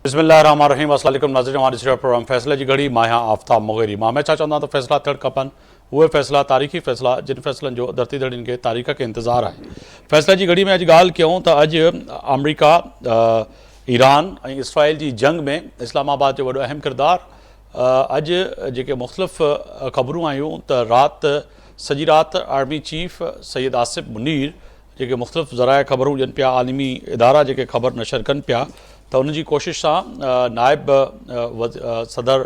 बिस्मिल्लाहिर्रहमानिर्रहीम। अस्सलाम वालेकुम नाज़रीन, हमारे सिर्फ प्रोग्राम फैसले की घड़ी मां आफ्ताब मुग़ीरी मां में छा चवंदा त फ़ैसला थियण खपनि उहे फ़ैसला तारीख़ी फ़ैसला जिन फ़ैसलनि जो धरती धड़ियुनि खे तारीख़ खे इंतज़ारु आहे। फ़ैसले जी घड़ी में अॼु ॻाल्हि कयूं त अॼु अमरीका ईरान ऐं इसराइल जी जंग में इस्लामाबाद जो वॾो अहम किरदारु। अॼु जेके मुख़्तलिफ़ ख़बरूं आयूं त राति सॼी राति आर्मी चीफ सैयद आसिफ मुनीर जेके मुख़्तलिफ़ ज़राए ख़बरूं ॾियनि पिया, आलिमी इदारा जेके ख़बर नशर कनि पिया, त उनजी कोशिश सां नाइब सदर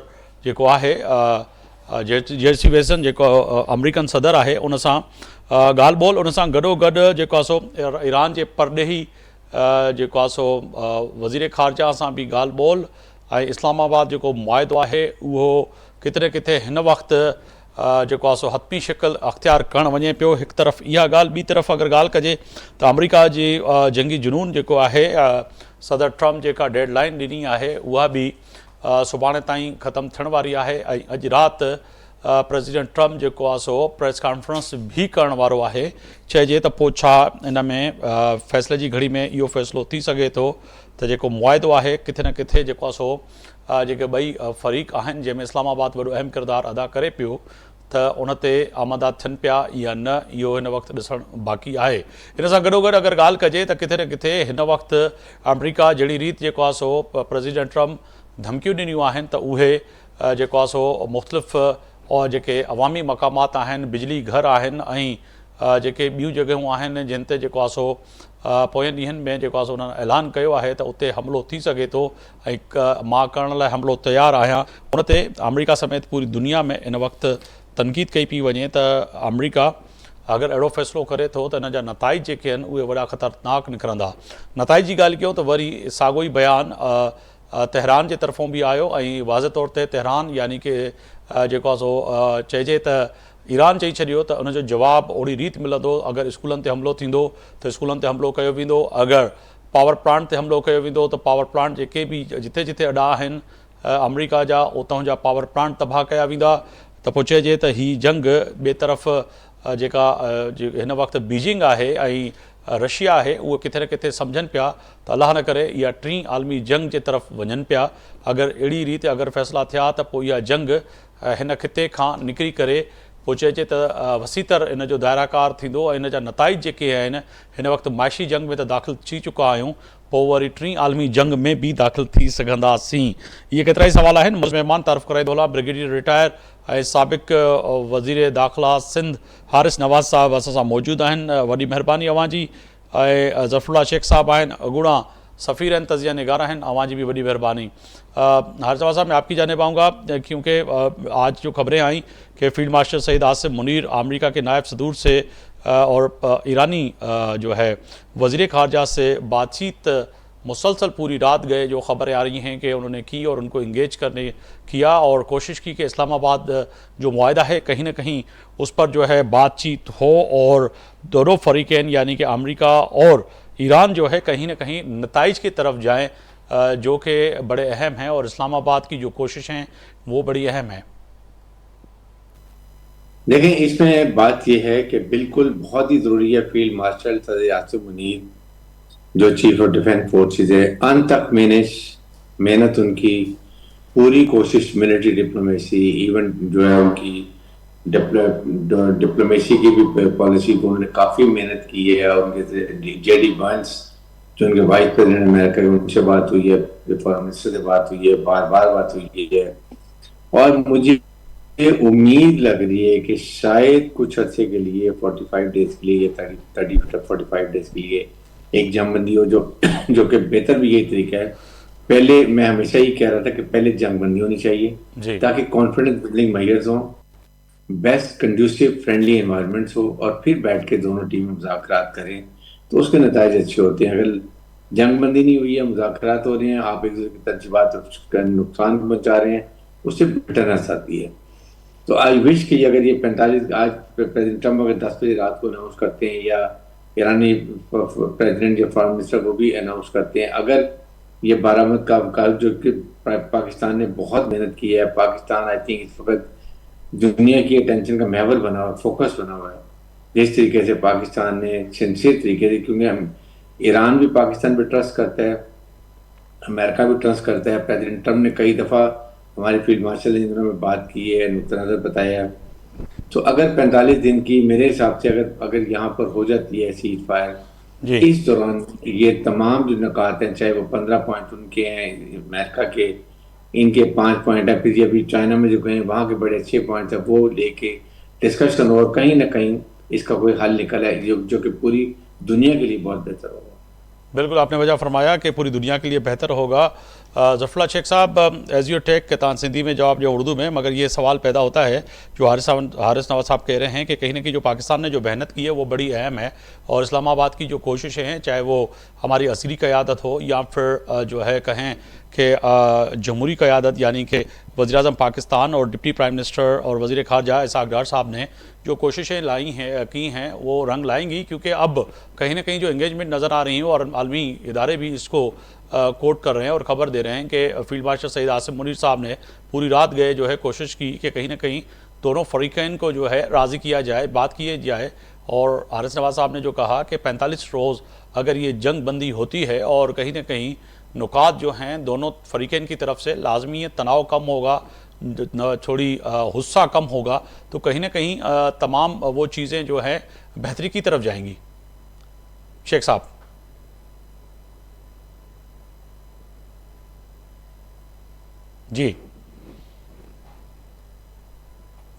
जेको आहे जेसी वेसन जेको अमरीकन सदर आहे उन सां ॻाल्हि ॿोल, उन सां गॾोगॾु जेको आहे सो ईरान जे परॾेही जेको आहे सो वज़ीर ख़ारजा सां बि ॻाल्हि ॿोल ऐं इस्लामाबाद जेको मुआइदो आहे उहो किथे न किथे हिन वक़्तु जेको आहे सो हतमी शिकिल अख़्तियार करणु वञे पियो। हिकु तरफ़ इहा ॻाल्हि, ॿी तरफ़ अगरि ॻाल्हि कजे त अमरीका जी जंगी जुनून जेको आहे सदर ट्रम्प जेका डेडलाइन ॾिनी आहे उहा बि सुभाणे ताईं ख़तमु थियण वारी आहे ऐं अॼु राति प्रेसिडेंट ट्रम्प जेको आहे सो प्रेस कॉन्फ्रेंस भी करण वारो आहे। चइजे त पोइ छा इन में फ़ैसिले जी घड़ी में इहो फ़ैसिलो थी सघे थो त जेको मुआइदो आहे किथे न किथे जेको आहे सो जेके ॿई फ़रीक़ आहिनि जंहिंमें इस्लामाबाद वॾो अहम किरदारु अदा करे पियो त उन ते आमदा थियनि पिया या न, इहो हिन वक़्तु ॾिसणु बाक़ी आहे। हिन सां गॾोगॾु अगरि ॻाल्हि कजे त किथे न किथे हिन वक़्तु अमरीका जहिड़ी रीति जेको आहे सो प्रेसिडेंट ट्रम्प धमकियूं ॾिनियूं आहिनि त उहे जेको आहे सो मुख़्तलिफ़ और जेके अवामी मक़ामात आहिनि, बिजली घर आहिनि ऐं जेके ॿियूं जॻहियूं आहिनि जिन ते जेको आहे सो पोयनि ॾींहंनि में जेको आहे सो उन्हनि ऐलान कयो आहे त उते हमिलो थी सघे थो ऐं मां करण लाइ हमिलो तयारु आहियां। उन ते अमरीका समेत पूरी दुनिया में इन वक़्तु तनक़ीद कई पई वञे त अमरीका अगरि अहिड़ो फ़ैसिलो करे थो त इन जा नताइज जेके आहिनि उहे वॾा ख़तरनाक निकिरंदा। नताइज जी ॻाल्हि कयूं त वरी साॻियो ई बयानु तेहरान जे तरफ़ों बि आयो ऐं वाज़े तौर ते तेहरान यानी कि जेको आहे सो चइजे त ईरान चई छॾियो त उनजो जवाबु ओड़ी रीति मिलंदो। अगरि स्कूलनि ते हमिलो थींदो त स्कूलनि ते हमिलो कयो वेंदो, अगरि पावर प्लांट ते हमिलो कयो वेंदो त पावर प्लांट जेके बि जिथे जिथे अॾा आहिनि अमरीका जा उतां जा पावर प्लांट तबाह कया वेंदा। त पोइ चइजे त हीअ जंग ॿिए तरफ़ जेका हिन वक़्तु बीजिंग आहे ऐं रशिया आहे उहे किथे न किथे सम्झनि पिया त अलाह न करे इहा टीं आलमी जंग जे तरफ़ वञनि पिया। अगरि अहिड़ी रीति अगरि फ़ैसिला थिया त पोइ इहा जंग हिन खिते खां निकिरी करे पोइ चइजे त वसीतर इन जो दायराकार थींदो ऐं इन जा नताइज जेके आहिनि हिन वक़्तु माइशी जंग में त दाख़िल थी चुका आहियूं, पोइ वरी टीं आलमी जंग में बि दाख़िल थी सघंदासीं। इहे केतिरा ई सवाल आहिनि। मुंहिंजो महिमान तारीफ़ कराए थो हलां ब्रिगेडियर रिटायर ऐं साबिक़ वज़ीर दाख़िला सिंध हारिस नवाज़ साहिबु असां सां मौजूदु आहिनि। वॾी महिरबानी अव्हां जी। ऐं ज़फ़रुल्ला शेख साहब आहिनि, अगूणा सफ़ीर आहिनि, तज़िया निगार आहिनि, अव्हां जी भी बड़ी मेहरबानी। हारिस नवाज़ साहब मैं आपकी जानिब आऊँगा क्योंकि आज जो खबरें आई कि field marshal Syed Asif Munir America के नायब सदूर से और ईरानी जो है वज़ीर ख़ारजा से बातचीत मुसलसल पूरी रात गए, जो ख़बरें आ रही हैं कि उन्होंने की और उनको इंगेज करने किया और कोशिश की कि इस्लामाबाद जो मुआहदा है कहीं ना कहीं उस पर जो है बातचीत हो और दोनों फ़रीक़ैन यानी कि अमेरिका और ईरान जो है कहीं ना कहीं नताइज की तरफ जाएँ जो कि बड़े अहम हैं और इस्लामाबाद की जो कोशिशें हैं वो बड़ी अहम हैं। देखें, इसमें बात यह है कि बिल्कुल बहुत ही ज़रूरी है फील्ड मार्शल सैयद आसिफ मुनीर जो चीफ ऑफ डिफेंस फोर्सेस है अंत तक मेहनत उनकी पूरी कोशिश मिलिट्री डिप्लोमेसी इवन जो है उनकी डिप्लोमेसी की भी पॉलिसी को उन्होंने काफ़ी मेहनत की है। और उनके जेडी वांस जो उनके वाइस प्रेसिडेंट अमेरिका उनसे बात हुई है, फॉरेन मिनिस्टर से बात हुई है, बार बार बात हुई है और मुझे उम्मीद लग रही है कि शायद कुछ अर्से के लिए 45 डेज के लिए 45 डेज के लिए एक जंगबंदी हो जो कि बेहतर भी यही तरीका है। पहले मैं हमेशा ही कह रहा था कि पहले जंगबंदी होनी चाहिए ताकि कॉन्फिडेंस बिल्डिंग मेजर्स हों, बेस्ट कंड्यूसिव फ्रेंडली एनवायरनमेंट्स हो और फिर बैठ के दोनों टीमें मुज़ाकरात करें तो उसके नतीजे अच्छे होते हैं। अगर जंगबंदी नहीं हुई है, मुज़ाकरात हो रहे हैं, आप एक दूसरे की तर्जीबात का नुकसान पहुंचा रहे हैं, उससे बिटरनेस आती है। तो आई विश कि अगर ये 45 आज प्रेसिडेंट ट्रम्प अगर 10 बजे रात को अनाउंस करते हैं या ईरानी प्रेसिडेंट या फॉरेन मिनिस्टर वो भी अनाउंस करते हैं, अगर ये बारामद का जो कि पाकिस्तान ने बहुत मेहनत की है, पाकिस्तान आई थिंक इस वक्त दुनिया की अटेंशन का महवर बना हुआ, फोकस बना हुआ है जिस तरीके से पाकिस्तान ने सिंसियर तरीके से, क्योंकि हम ईरान भी पाकिस्तान पे ट्रस्ट करता है, अमेरिका भी ट्रस्ट करता है। प्रेसिडेंट ट्रम्प ने कई दफ़ा हमारे फील्ड मार्शल ने इन दिनों में बात की है, नुक्ता नज़र बताया। तो अगर 45 दिन की मेरे हिसाब से अगर अगर यहाँ पर हो जाती है सीज फायर, जी इस दौरान ये तमाम जो निकात हैं, चाहे वो 15 पॉइंट उनके हैं अमेरिका के, इनके 5 पॉइंट है, फिर अभी चाइना में जो गए वहाँ के बड़े अच्छे पॉइंट है, वो लेके डिस्कशन और कहीं ना कहीं इसका कोई हल निकला है जो कि पूरी दुनिया के लिए बहुत बेहतर होगा। बिल्कुल, आपने वजह फरमाया कि पूरी दुनिया के लिए बेहतर होगा। ज़फ़रुल्लाह शेख साहब, as you take Khaitan Sindhi में जवाब जो उर्दू में, मगर ये सवाल पैदा होता है जो हारिस नवाज़ साहब कह रहे हैं कि कहीं ना कहीं जो पाकिस्तान ने जो मेहनत की है वो बड़ी अहम है, और इस्लामाबाद की जो कोशिशें हैं, चाहे वो हमारी असली क़यादत हो या फिर जो है कहें कि जमहूरी क़यादत यानी कि वज़ीर-ए-आज़म पाकिस्तान और डिप्टी प्राइम मिनिस्टर और वज़ीर ख़ारजा इसहाक़ डार साहब ने जो कोशिशें की हैं वो रंग लाएंगी, क्योंकि अब कहीं ना कहीं जो एंगेजमेंट नज़र आ रही है और आलमी इदारे भी इसको कोट कर रहे हैं और ख़बर दे रहे हैं कि फील्ड मार्शल सईद आसिम मुनीर साहब ने पूरी रात गए जो है कोशिश की कि कहीं ना कहीं दोनों फ़रीक़ैन को जो है राज़ी किया जाए, बात किए जाए। और हारिस नवाज़ साहब ने जो कहा कि 45 रोज़ अगर ये जंग बंदी होती है और कहीं ना कहीं नुकात जो हैं दोनों फ़रीक़ैन की तरफ से लाजमी तनाव कम होगा, थोड़ी गुस्सा कम होगा, तो कहीं ना कहीं तमाम वो चीज़ें जो हैं बेहतरी की तरफ जाएंगी। शेख साहब जी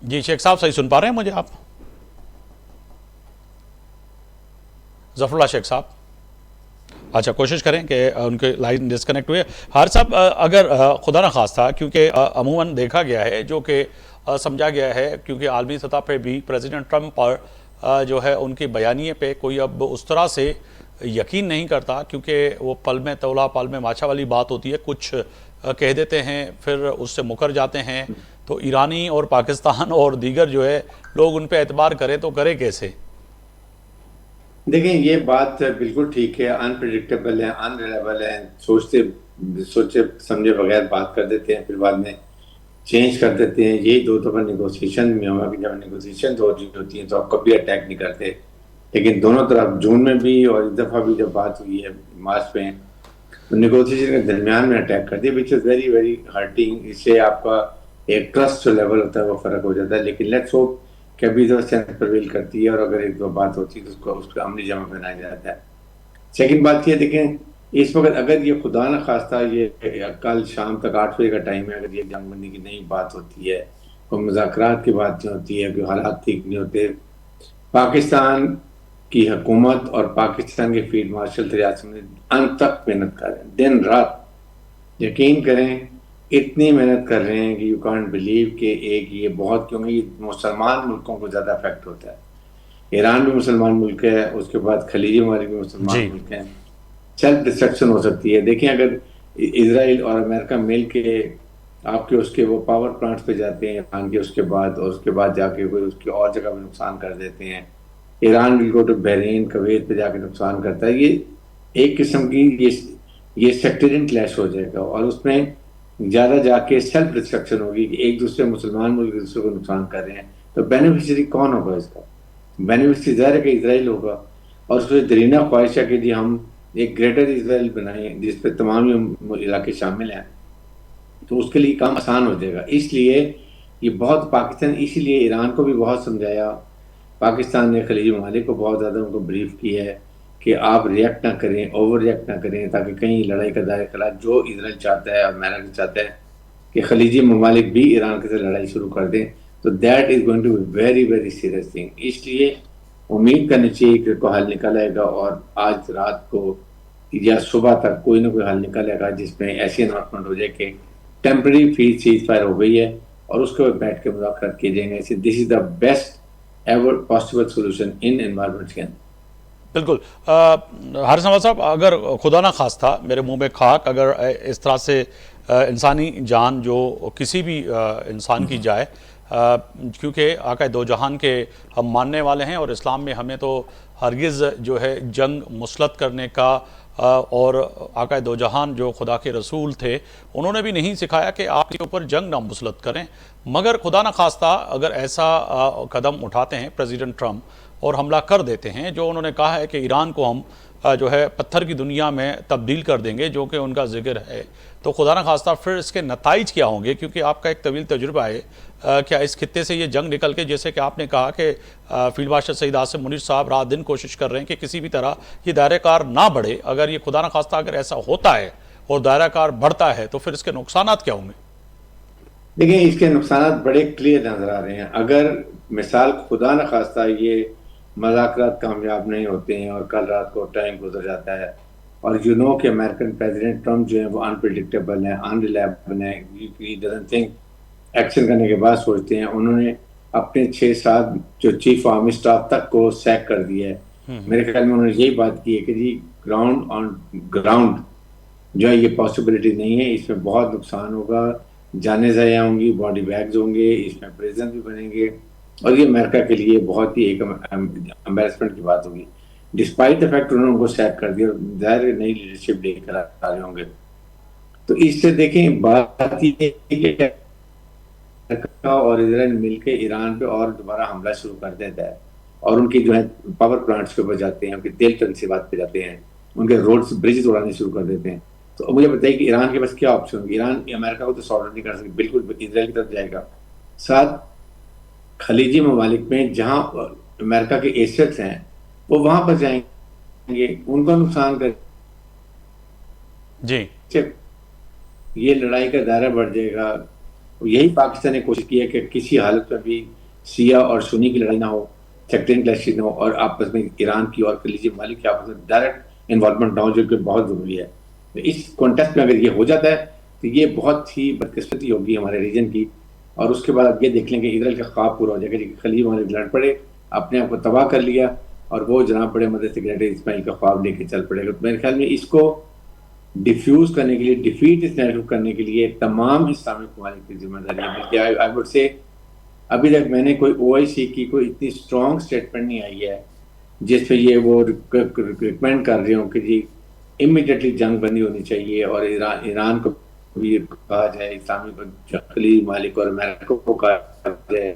जी, शेख साहब सही सुन पा रहे हैं मुझे आप? ज़फ़रुल्लाह शेख साहब, अच्छा कोशिश करें कि उनके लाइन डिस्कनेक्ट हुए। हार साहब, अगर खुदा न खास्ता, क्योंकि अमूमन देखा गया है जो कि समझा गया है, क्योंकि आलमी सतह पे भी प्रेसिडेंट ट्रंप पर जो है उनके बयानिए पे कोई अब उस तरह से यकीन नहीं करता, क्योंकि वो पल में तौला पल में माछा वाली बात होती है। कुछ कह देते हैं फिर उससे मुकर जाते हैं, तो ईरानी और पाकिस्तान और दीगर जो है लोग उन पर एतबार करें तो करे कैसे? देखें, ये बात बिल्कुल ठीक है, अनप्रिडिक्टेबल है, अनरिलायबल है, सोचे समझे बगैर बात कर देते हैं, फिर बाद में चेंज कर देते हैं। यही दो दफ़ा नेगोशिएशन में हुआ कि जब नेगोशिएशन हो रही होती है तो आप कभी अटैक नहीं करते, लेकिन दोनों तरफ जून में भी और इस दफ़ा भी जब बात हुई है मार्च में, तो नेगोशिएशन के दरमियान में अटैक कर दिया, which is very very hurting. इससे आपका एक ट्रस्ट जो लेवल होता है वो फ़र्क हो जाता है। लेकिन लेट्स होप कि अभी तो सेंस प्रिवेल करती है, और अगर एक दो बात होती है तो उसको उस पर अमली जमा बनाया जाता है। सेकंड बात ये देखें, इस वक्त अगर ये खुदा न खास्ता ये कल शाम तक 8 बजे का टाइम है, अगर ये जंगबंदी की नई बात होती है, कोई मुज़ाकरात की बात नहीं होती है, कोई हालात ठीक नहीं होते, पाकिस्तान की हुकूमत और पाकिस्तान के फील्ड मार्शल ने अंत तक मेहनत कर रहे हैं, दिन रात, यकीन करें इतनी मेहनत कर रहे हैं कि यू कांट बिलीव कि एक ये बहुत, क्योंकि मुसलमान मुल्कों को ज़्यादा इफेक्ट होता है। ईरान भी मुसलमान मुल्क है, उसके बाद खलीजी ममालिक भी मुसलमान मुल्क हैं, सेल्फ डिस्ट्रक्शन हो सकती है। देखें, अगर इजराइल और अमेरिका मिल के आपके उसके वो पावर प्लांट्स पे जाते हैं ईरान के, उसके बाद और उसके बाद जाके कोई उसकी और जगह पे नुकसान कर देते हैं, Iran will go to Bahrain Kuwait पे जाके नुकसान करता है, ये एक किस्म की ये सेक्टरियन क्लैश हो जाएगा, और उसमें ज़्यादा जाके सेल्फ डिस्ट्रक्शन होगी कि एक दूसरे मुसलमान मुल्क दूसरे को नुकसान कर रहे हैं, तो बेनिफिशियरी कौन होगा इसका? बेनिफिशियरी ज़ाहिर है कि इसराइल होगा, और उसको दरीना ख्वाहिश है कि जी हम एक ग्रेटर इसराइल बनाएं जिस पे तमाम इलाके शामिल हैं, तो उसके लिए काम आसान हो जाएगा। इसलिए ये बहुत पाकिस्तान, इसीलिए ईरान को भी बहुत समझाया, पाकिस्तान ने खलीजी ममालिक को बहुत ज़्यादा उनको ब्रीफ किया है कि आप रिएक्ट ना करें, ओवर रिएक्ट ना करें, ताकि कहीं लड़ाई का दायरा खिला, जो इसराइल चाहता है और अमेरिका चाहता है कि खलीजी ममालिक भी ईरान के साथ लड़ाई शुरू कर दें, तो that is going to be very very serious thing. इसलिए उम्मीद करनी चाहिए कि कोई हल निकलेगा, और आज रात को या सुबह तक कोई ना कोई हल निकलेगा जिसमें ऐसी अनाउंसमेंट हो जाए कि टेम्पररी सीज फायर हो गई है और उसके बाद बैठ के मुज़ाकरात किए जाएंगे। This is the best ever possible solution in environment के अंदर। बिल्कुल। हारिस नवाज़ साहब, अगर खुदा ना खास्ता मेरे मुंह में खाक, अगर इस तरह से इंसानी जान जो किसी भी इंसान की जाए, क्योंकि आका दो जहान के हम मानने वाले हैं, और इस्लाम में हमें तो हरगिज़ जो है जंग मुसलत करने का, और आका दो जहान जो खुदा के रसूल थे उन्होंने भी नहीं सिखाया कि आप इसके ऊपर जंग ना मुसलत करें। मगर खुदा ना खास्ता अगर ऐसा कदम उठाते हैं प्रेसिडेंट ट्रंप और हमला कर देते हैं, जो उन्होंने कहा है कि ईरान को हम जो है पत्थर की दुनिया में तब्दील कर देंगे, जो कि उनका जिक्र है, तो खुदा न खास्ता फिर इसके नताइज क्या होंगे? क्योंकि आपका एक तवील तजुर्बा है, क्या इस खित्ते से ये जंग निकल के, जैसे कि आपने कहा कि फील्ड मार्शल सईद आसिम मुनीर साहब रात दिन कोशिश कर रहे हैं कि किसी भी तरह ये दायरा कार ना बढ़े, अगर ये खुदा न खास्ता अगर ऐसा होता है और दायरा कार बढ़ता है तो फिर इसके नुकसानात क्या होंगे? देखिए, इसके नुकसान बड़े क्लियर नजर आ रहे हैं। अगर मिसाल खुदा न खास्ता ये मुज़ाकरात कामयाब नहीं होते हैं और कल रात को टाइम गुजर जाता है, और यू नो कि अमेरिकन प्रेसिडेंट ट्रम्प जो है वो अनप्रिडिक्टेबल है, अनरिलायबल है, ही डजंट थिंक, एक्शन करने के बाद सोचते हैं। उन्होंने अपने 6-7 जो चीफ आर्मी स्टाफ तक को सैक कर दिया है। मेरे ख्याल में उन्होंने यही बात की है कि जी ग्राउंड ऑन ग्राउंड जो है ये पॉसिबिलिटी नहीं है, इसमें बहुत नुकसान होगा, जाने ज़ाया होंगी, बॉडी बैग्स होंगे, इसमें प्रिजन भी बनेंगे, और ये अमेरिका के लिए बहुत ही एक एम्बेरसमेंट की बात होगी। डिस्पाइट द फैक्ट उन्होंने उनको सैक कर दिया, ज़ाहिर नई लीडरशिप लेकर आ रहे होंगे। तो इससे देखें, बात ये है कि अमेरिका और इसराइल मिलकर ईरान पे और दोबारा हमला शुरू कर देता है, और उनकी जो है पावर प्लांट्स के ऊपर जाते हैं, उनके तेल तनसीबात पे जाते हैं, उनके रोड्स ब्रिजेस उड़ाने शुरू कर देते हैं। तो मुझे बताइए कि ईरान के पास क्या ऑप्शन होगी? ईरान अमेरिका को तो सॉर्ट नहीं कर सकती, बिल्कुल इसराइल की तरफ जाएगा। साथ खलीजी ममालिक में जहां अमेरिका के एसेट्स हैं वो वहां पर जाएंगे, उनको नुकसान कर जी, ये लड़ाई का दायरा बढ़ जाएगा। यही पाकिस्तान ने कोशिश की है कि किसी हालत में भी शिया और सुन्नी की लड़ाई ना हो, सेक्टरियन क्लैशेस ना हो, और आपस में ईरान की और खलीजी ममालिक की आपस में डायरेक्ट इन्वॉल्वमेंट ना हो, जो कि बहुत जरूरी है। तो इस कॉन्टेक्स्ट में अगर ये हो जाता है तो ये बहुत ही बदकिस्मती होगी हमारे रीजन की, और उसके बाद आप ये देख लेंगे इसराइल का ख्वाब पूरा हो जाएगा कि खलीजी ममालिक लड़ पड़े, अपने आप को तबाह कर लिया, और वो जनाब बड़े मदद से इस्माइल का ख्वाब लेके चल पड़ेगा। तो मेरे ख्याल में इसको डिफ्यूज करने के लिए, डिफीट इस नैरेटिव करने के लिए तमाम इस्लामिक ममालिक की जिम्मेदारी है। बल्कि आई वुड से अभी तक मैंने कोई ओआईसी की कोई इतनी स्ट्रॉन्ग स्टेटमेंट नहीं आई है जिस पे ये वो रिकमेंड कर रहे हो कि जी इमीडिएटली जंग बंदी होनी चाहिए, और ईरान को भी कहा जाए, इस्लामिक खलीजी ममालिक और अमेरिका को कहा जाए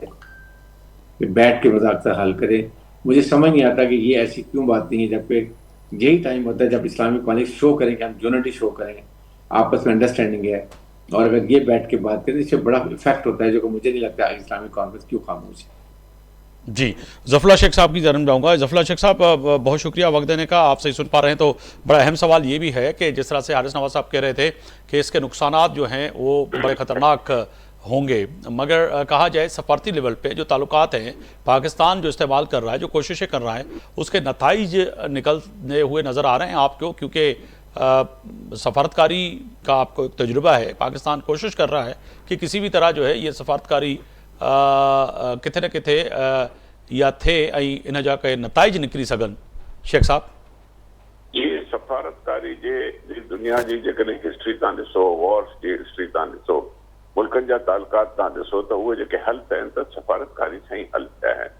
कि बैठ के मजाक से हल करें। मुझे समझ नहीं आता कि ये ऐसी क्यों बात नहीं है, जब पे यही टाइम होता है जब इस्लामिक ममालिक शो करें कि हम यूनिटी शो करें, आपस में अंडरस्टैंडिंग है, और अगर ये बैठ के बात करें इससे बड़ा इफेक्ट होता है, जो कि मुझे नहीं लगता इस्लामिक कॉन्फ्रेंस क्यों खामोश है। जी, जफला शेख साहब की जानब जाऊँगा। जफला शेख साहब, बहुत शुक्रिया वक्त देने का। आप सही सुन पा रहे हैं तो बड़ा अहम सवाल ये भी है कि जिस तरह से हारिस नवाज साहब कह रहे थे कि इसके नुकसानात जो हैं वो बड़े ख़तरनाक होंगे, मगर कहा जाए सफारती लेवल पे जो ताल्लुकात हैं, पाकिस्तान जो इस्तेमाल कर रहा है, जो कोशिशें कर रहा है, उसके नताइज निकलते हुए नज़र आ रहे हैं आपको? क्योंकि सफारतकारी का आपको एक तजुर्बा है, पाकिस्तान कोशिश कर रहा है कि किसी भी तरह जो है ये सफारतकारी किथे न किथे या थे ऐं इन जा के नताइज निकिरी सघनि। शेख साहब, ये सफारतकारी जे दुनिया जी जेकॾहिं हिस्ट्री तव्हां ॾिसो, वॉर्स जी हिस्ट्री तव्हां ॾिसो, मुल्कनि जा तालुकात तव्हां ॾिसो, त उहे जेके हल थिया आहिनि त सफारतकारी सां ई हल थिया आहिनि।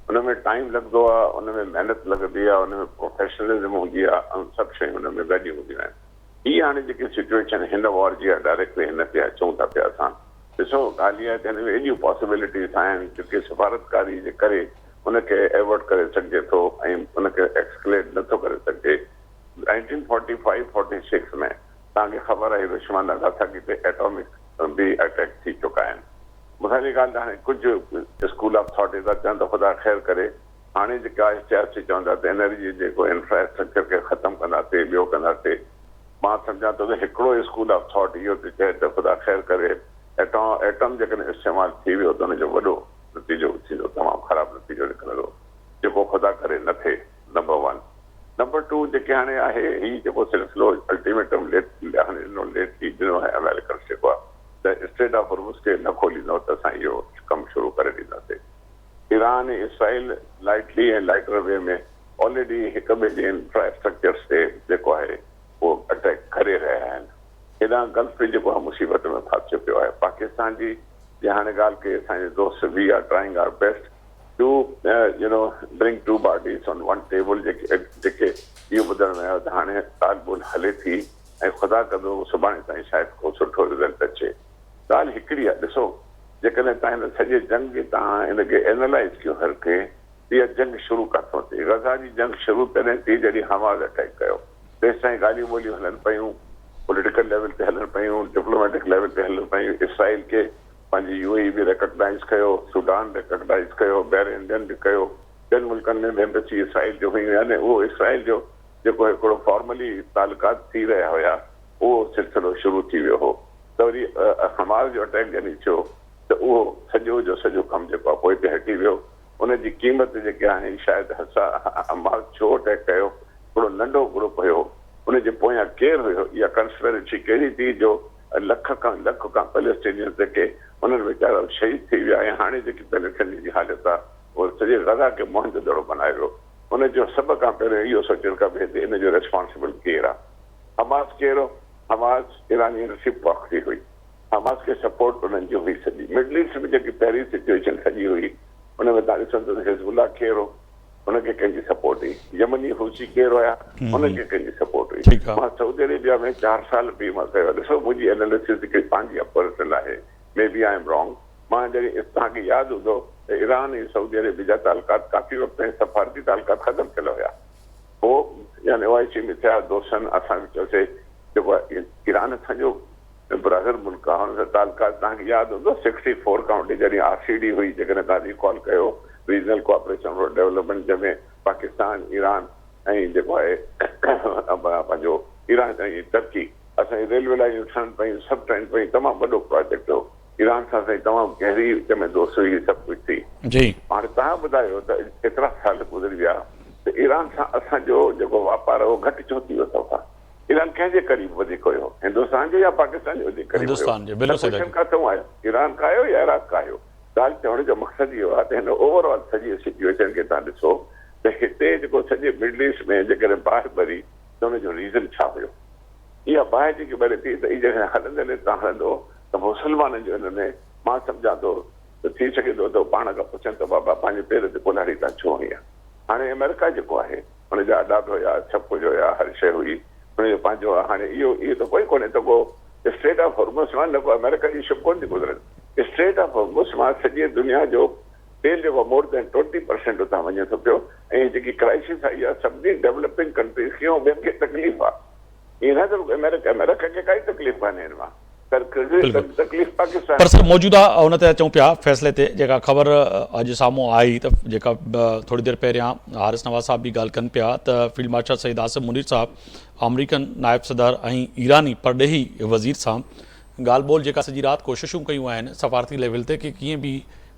उनमें टाइम लॻंदो आहे, उनमें महिनत लॻंदी आहे, उनमें प्रोफेशनलिज़म हूंदी आहे, ऐं सभु शयूं उनमें गॾियूं हूंदियूं आहिनि। हीअ हाणे जेकी सिचुएशन हिन वॉर जी आहे, डायरेक्टली हिन ते अचूं था पिया असां, ॾिसो ॻाल्हि इहा आहे त हिन में एॾियूं पॉसिबिलिटीज़ आहिनि जेके सफारतकारी जे करे उनखे एवॉर्ड करे सघिजे थो ऐं उनखे एक्सकलेट नथो करे सघिजे। 1945-46 में तव्हांखे ख़बर आहे हिरोशिमा नागासाकी ते एटॉमिक बि अटैक थी चुका आहिनि। मूंखे हीअ ॻाल्हि हाणे कुझु स्कूल ऑफ थॉट था चवनि त ख़ुदा ख़ैर करे हाणे जेका सियासी चवंदा त एनर्जी जेको इंफ्रास्ट्रक्चर खे ख़तमु कंदासीं, ॿियो कंदासीं। मां सम्झां थो त हिकिड़ो स्कूल ऑफ थॉट इहो थी चए त ख़ुदा ख़ैर करे एटम जेकॾहिं इस्तेमालु थी वियो त हुनजो वॾो नतीजो थींदो, तमामु ख़राबु नतीजो निकिरंदो, जेको ख़ुदा करे न थिए। नंबर 1। नंबर 2, जेके हाणे आहे हीउ जेको सिलसिलो अल्टीमेटम हाणे लेट थी ॾिनो आहे अमेरिकन जेको आहे त स्ट्रेट ऑफ होर्मुज़ खे न खोलींदो त असां इहो कमु शुरू करे ॾींदासीं। ईरान ऐं इसराइल लाइटली ऐं लाइटर वे में ऑलरेडी हिक ॿिए जे इंफ्रास्ट्रक्चर ते जेको आहे उहो अटैक करे रहिया आहिनि। हेॾां गल्फ बि जेको आहे मुसीबत में फासियो पियो आहे। पाकिस्तान जी हाणे ॻाल्हि कई असांजे दोस्त we are trying our best to bring two parties on one table, जेके इहो ॿुधण में आयो त हाणे ॻाल्हि ॿोल हले थी ऐं ख़ुदा कंदो सुभाणे ताईं शायदि को सुठो रिज़ल्ट अचे। ॻाल्हि हिकिड़ी आहे, ॾिसो जेकॾहिं तव्हां हिन सॼे जंग खे तव्हां हिनखे एनालाइज़ कयो हर के, इहा जंग शुरू किथां थी? गज़ा जी जंग शुरू तॾहिं थी जॾहिं हमास अटैक कयो। तेसि ताईं ॻाल्हियूं ॿोलियूं हलनि पियूं, पॉलिटिकल लेवल ते हलनि पियूं, डिप्लोमेटिक लेवल ते हलनि पियूं। इसराइल खे पंहिंजी यूएई बि रिकॉग्नाइज़ कयो, सूडान रिकॉग्नाइज़ कयो, बहरीन बि कयो, ॿियनि मुल्कनि में एम्बेसी इसराइल जो हुयूं। यानी उहो इसराइल जो जेको हिकिड़ो फॉर्मली तालुकात थी रहिया हुया, उहो सिलसिलो शुरू थी वियो हो। त वरी हमास जो अटैक जॾहिं थियो त उहो सॼो जो सॼो कमु जेको आहे पोइ ते हटी वियो। उनजी क़ीमत जेके आहे शायदि हमास छो अटैक कयो, हिकिड़ो नंढो ग्रुप हुयो, उनजे पोयां केरु हुयो, इहा कंस्पिरेसी कहिड़ी थी जो लख खां पैलेस्टीनियन जेके उन्हनि वीचारा शहीद थी विया। ऐं हाणे जेकी पैलेस्टीन जी हालत आहे उहो सॼे गज़ा खे मुंहं जो दड़ो बनाए वियो। उनजो सभ खां पहिरियों इहो सोचणु खपे त इन जो रिस्पॉन्सिबल केरु आहे। हमास केरु? हमास ईरानी लिडरशिप वक़्ती हुई। हमास खे सपोर्ट उन्हनि जी हुई सॼी। मिडल ईस्ट में जेकी पहिरीं सिचुएशन सॼी हुई उन में तव्हां ॾिसंदो त हिज़बुल्ला केरु हो, उनखे कंहिंजी सपोर्ट हुई। यमनी हुसी केरु हुया, उनखे कंहिंजी सपोर्ट हुई। मां सऊदी अरेबिया में 4 साल बि मां कयो। ॾिसो मुंहिंजी एनालिसिस हिकिड़ी पंहिंजी पर्सनल आहे, may be I am wrong. मां जॾहिं तव्हांखे यादि हूंदो त ईरान ऐं सऊदी अरेबिया जा तालुकात काफ़ी वक़्तु ताईं सफ़ारती तालुकात ख़तमु थियल हुया। पोइ यानी OIC में थिया, दोस्तनि असां चयोसीं जेको आहे ईरान असांजो ब्रदर मुल्क आहे, हुन सां तालुकात तव्हांखे यादि हूंदो 64 खां वठी जॾहिं RCD हुई, जेकॾहिं तव्हां रिकॉल कयो, रीजनल कोऑपरेशन फॉर डेवलपमेंट, जंहिंमें पाकिस्तान, ईरान ऐं जेको आहे पंहिंजो ईरान ऐं टर्की असांजी रेलवे लाइनियूं ठहनि पियूं, सभु ठहनि पियूं। तमामु वॾो प्रोजेक्ट हो। ईरान सां असांजी तमामु गहरी जंहिंमें दोस्ती हुई, सभु कुझु थी। हाणे तव्हां ॿुधायो त एतिरा साल गुज़री विया त ईरान सां असांजो जेको वापारु हो घटि छो थी वियो अथव? ईरान कंहिंजे क़रीब वधीक हुयो, हिंदुस्तान जो या पाकिस्तान जो वधीक क़रीब हुयो? किथां आयो? ईरान खां आयो या इराक खां आयो? ॻाल्हि चवण जो मक़सदु इहो आहे त हिन ओवरऑल सॼी सिचुएशन खे तव्हां ॾिसो त हिते जेको सॼे मिडल ईस्ट में जेकॾहिं बाहि ॿरी त हुनजो रीज़न छा हुयो? इहा बाहि जेकी ॿरे थी त इहा जॾहिं हलंदे तव्हां हलंदो त मुस्लमाननि जो हिन में मां सम्झां थो त थी सघे थो त पाण खां पुछनि त बाबा पंहिंजे पेर ते कुल्हाड़ी तव्हां छो हणी आहे? हाणे अमेरिका जेको आहे हुनजा अडाद हुया, सभु कुझु हुया, हर शइ हुई, हुनजो पंहिंजो। हाणे इहो त कोई कोन्हे त को स्ट्रेट ऑफ हॉर्मुज़ मां न को अमेरिका जी शिप कोन थी गुज़रनि। स्ट्रेट ऑफ हॉर्मुज़ मां सॼी दुनिया जो तेल जेको मोर देन 20% उतां वञे थो पियो। ऐं जेकी क्राइसिस आई आहे सभिनी डेवलपिंग कंट्रीज़ खे, ॿियनि खे तकलीफ़ आहे। ईअं न त अमेरिका खे काई तकलीफ़ कान्हे हिन मां, तकलीफ़ पाकिस्तान। पर सर मौजूदा हुन ते अचूं पिया फ़ैसिले ते, जेका ख़बर अॼु साम्हूं आई त जेका थोरी देरि पहिरियां हारिस नवाज़ साहब बि ॻाल्हि कनि पिया त फील्ड मार्शल सईद आसिम मुनीर साहब, अमरीकन नायब सदर ऐं ईरानी परॾेही वज़ीर सां ॻाल्हि ॿोल जेका सॼी राति कोशिशूं कयूं आहिनि सफ़ारती लेवल ते कि कीअं बि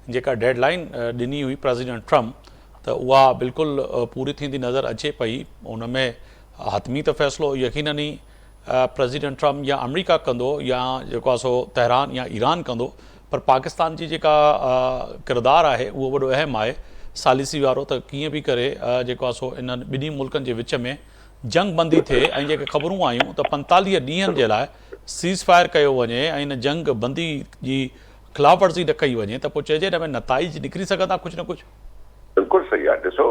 जेका डेडलाइन ॾिनी हुई प्रेसिडेंट ट्रम्प त उहा बिल्कुलु पूरी थींदी नज़र अचे पई। उन में हतमी त फ़ैसिलो यकीनन ई प्रेसिडेंट ट्रम्प या अमरीका कंदो या जेको आहे सो तेहरान या ईरान कंदो, पर पाकिस्तान जी जेका किरदारु आहे उहो वॾो अहम आहे सालिसी वारो, त कीअं बि करे जेको आहे सो इन्हनि ॿिन्ही मुल्कनि जे विच में जंग बंदी थिए। ऐं जेके ख़बरूं आयूं त 45 ॾींहंनि जे लाइ सीज़ फायर कयो वञे ऐं इन जंग बंदी जी ख़िलाफ़ वर्ज़ी न कई वञे त पोइ चइजे हिन में नताइज निकिरी सघंदा कुझु न कुझु? बिल्कुलु सही आहे। ॾिसो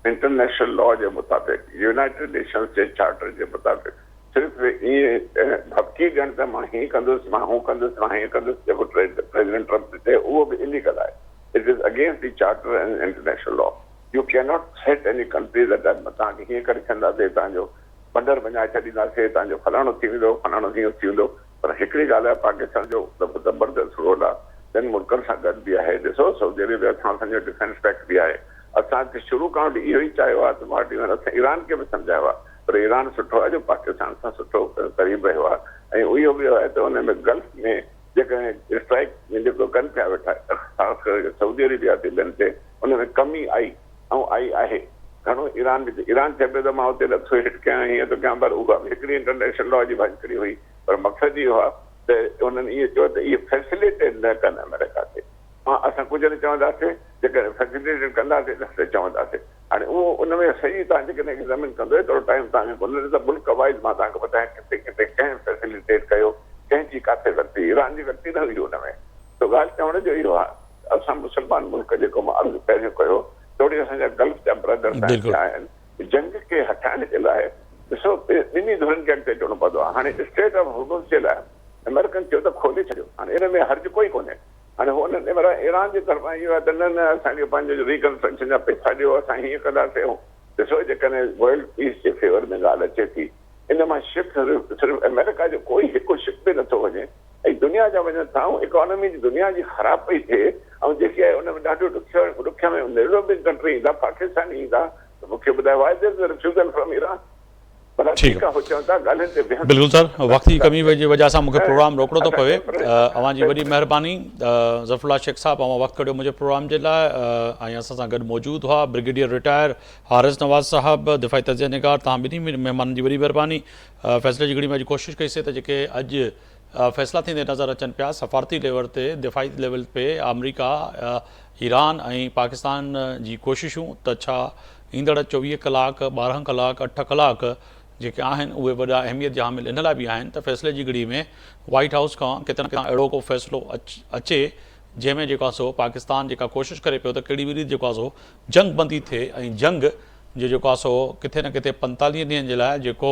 इंटरनेशनल लॉ जे मुताबिक़, यूनाइटेड नेशंस जे चार्टर जे मुताबिक़ सिर्फ़ु ईअं धमकी ॾियण त मां हीअं कंदुसि, मां हू कंदुसि, मां हीअं कंदुसि, जेको प्रेसिडेंट ट्रम्प चए उहो बि इलीगल आहे। It is against the charter and international law. You can not set any countries at that. तव्हांखे हीअं करे छॾींदासीं, तव्हांजो बंदर वञाए छॾींदासीं, तव्हांजो फलाणो थी वेंदो, फलाणो हीअं थी वेंदो। पर हिकिड़ी ॻाल्हि आहे, पाकिस्तान जो ज़बरदस्त रोल आहे, ॿियनि मुल्कनि सां गॾु बि आहे। ॾिसो सऊदी अरेबिया सां असांजो डिफेंस पैक्ट बि आहे। असांखे शुरू खां वठी इहो ई चाहियो आहे त असां ईरान खे बि सम्झायो आहे, पर ईरान सुठो आहे जो पाकिस्तान सां सुठो क़रीब रहियो आहे। ऐं इहो बि आहे त हुन में गल्फ में जेकॾहिं स्ट्राइक जेको कनि पिया वेठा ख़ासि करे सऊदी अरेबिया ते ॿियनि ते, उन में कमी आई ऐं आई आहे घणो। ईरान चए पियो त मां हुते नथो हिट कयां, हीअं थो कयां, पर उहा हिकिड़ी इंटरनेशनल लॉ जी बात हिकिड़ी हुई। पर मक़सदु इहो आहे त उन्हनि इहो चयो त इहे फैसिलिटेट न कनि अमेरिका ते। असां कुझु न चवंदासीं, जेकॾहिं फैसिलिटेट कंदासीं त चवंदासीं। हाणे उहो उन में सही तव्हां जेकॾहिं एग्ज़ामिन कंदो थोरो टाइम तव्हांखे उन त मुल्क वाइज़ मां तव्हांखे ॿुधायां किथे किथे कंहिं फैसिलिटेट कयो, कंहिंजी किथे वरिती। ईरान जी वरिती न हुई हुन में। त ॻाल्हि चवण जो इहो आहे, असां मुस्लमान मुल्क जेको मां अर्ज़ु पहिरियों कयो, थोरी असांजा गल्फ जा ब्रदर्स आहिनि, जंग खे हटाइण जे लाइ ॾिसो ॿिन्ही धुरनि खे अॻिते अचणो पवंदो आहे। हाणे स्टेट ऑफ हॉर्मुज़ जे लाइ अमेरिकन चयो त खोले छॾियो। हाणे इन में हर्ज कोई कोन्हे। हाणे हुन पर ईरान जी तरफ़ां इहो आहे त न असांखे पंहिंजो रिकंस्ट्रक्शन जा पैसा ॾियो, असां हीअं कंदासीं। ॾिसो जेकॾहिं वर्ल्ड पीस जे फेवर में ॻाल्हि अचे थी, इन मां शिप सिर्फ़ु अमेरिका जो कोई हिकु शिप बि नथो वञे, ऐं दुनिया जा वञनि था, ऐं इकोनॉमी जी दुनिया जी ख़राब पई थिए, ऐं जेकी आहे उन में ॾाढो ॾुखिया में यूरोपियन कंट्री ईंदा, पाकिस्तान ईंदा, त मूंखे ॿुधायो why there is refusal from Iran. ठीक है बिल्कुल सर, वक्त की कमी की वजह से मुझे प्रोग्राम रोकड़ो तो पवे। अवां जी वॾी महिरबानी ज़फ़रुल्लाह शेख साहब, अवां वक्त कढियो मुझे प्रोग्राम जे लाइ। ऐं असां सां गॾु मौजूद हुआ ब्रिगेडियर रिटायर हारिस नवाज़ साहब, दिफ़ाई तजिया निगार। तव्हां ॿिन्ही महिमाननि जी वॾी महिरबानी। फ़ैसिले जी घड़ी में अॼु कोशिशि कईसीं त जेके अॼु फ़ैसिला थींदे नज़र अचनि पिया सफ़ारती लेवल ते, दिफ़ाई लेवल पे, अमरीका, ईरान ऐं पाकिस्तान जी कोशिशूं त छा ईंदड़ 24 कलाक, 12 कलाक, 8 कलाक जेके आहिनि उहे वॾा अहमियत जा हामिल इन लाइ बि आहिनि त फ़ैसिले जी घड़ी में वाइट हाउस खां किथे न किथे अहिड़ो को फ़ैसिलो अचे जंहिंमें जेको आहे सो पाकिस्तान जेका कोशिशि करे पियो त कहिड़ी बि रीति जेको आहे सो जंग बंदी थिए, ऐं जंग जो जेको आहे सो किथे न किथे 45 ॾींहंनि जे लाइ जेको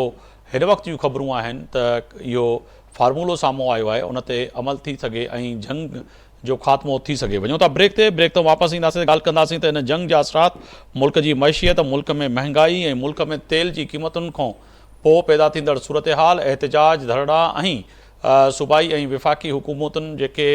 हिन वक़्त जूं ख़बरूं आहिनि त इहो फार्मूलो साम्हूं आयो आहे, उन ते अमल थी सघे ऐं जंग जो ख़ात्मो थी सघे। वञूं था ब्रेक ते, ब्रेक तो वापसि ईंदासीं, ॻाल्हि कंदासीं त हिन जंग जा असरात मुल्क जी मैशियत, मुल्क में महांगाई ऐं मुल्क में तेल जी क़ीमतुनि खां पोइ पैदा थींदड़ सूरत हाल, एहतजाज, धरड़ा ऐं सूबाई ऐं विफ़ाक़ी हुकूमतुनि जेके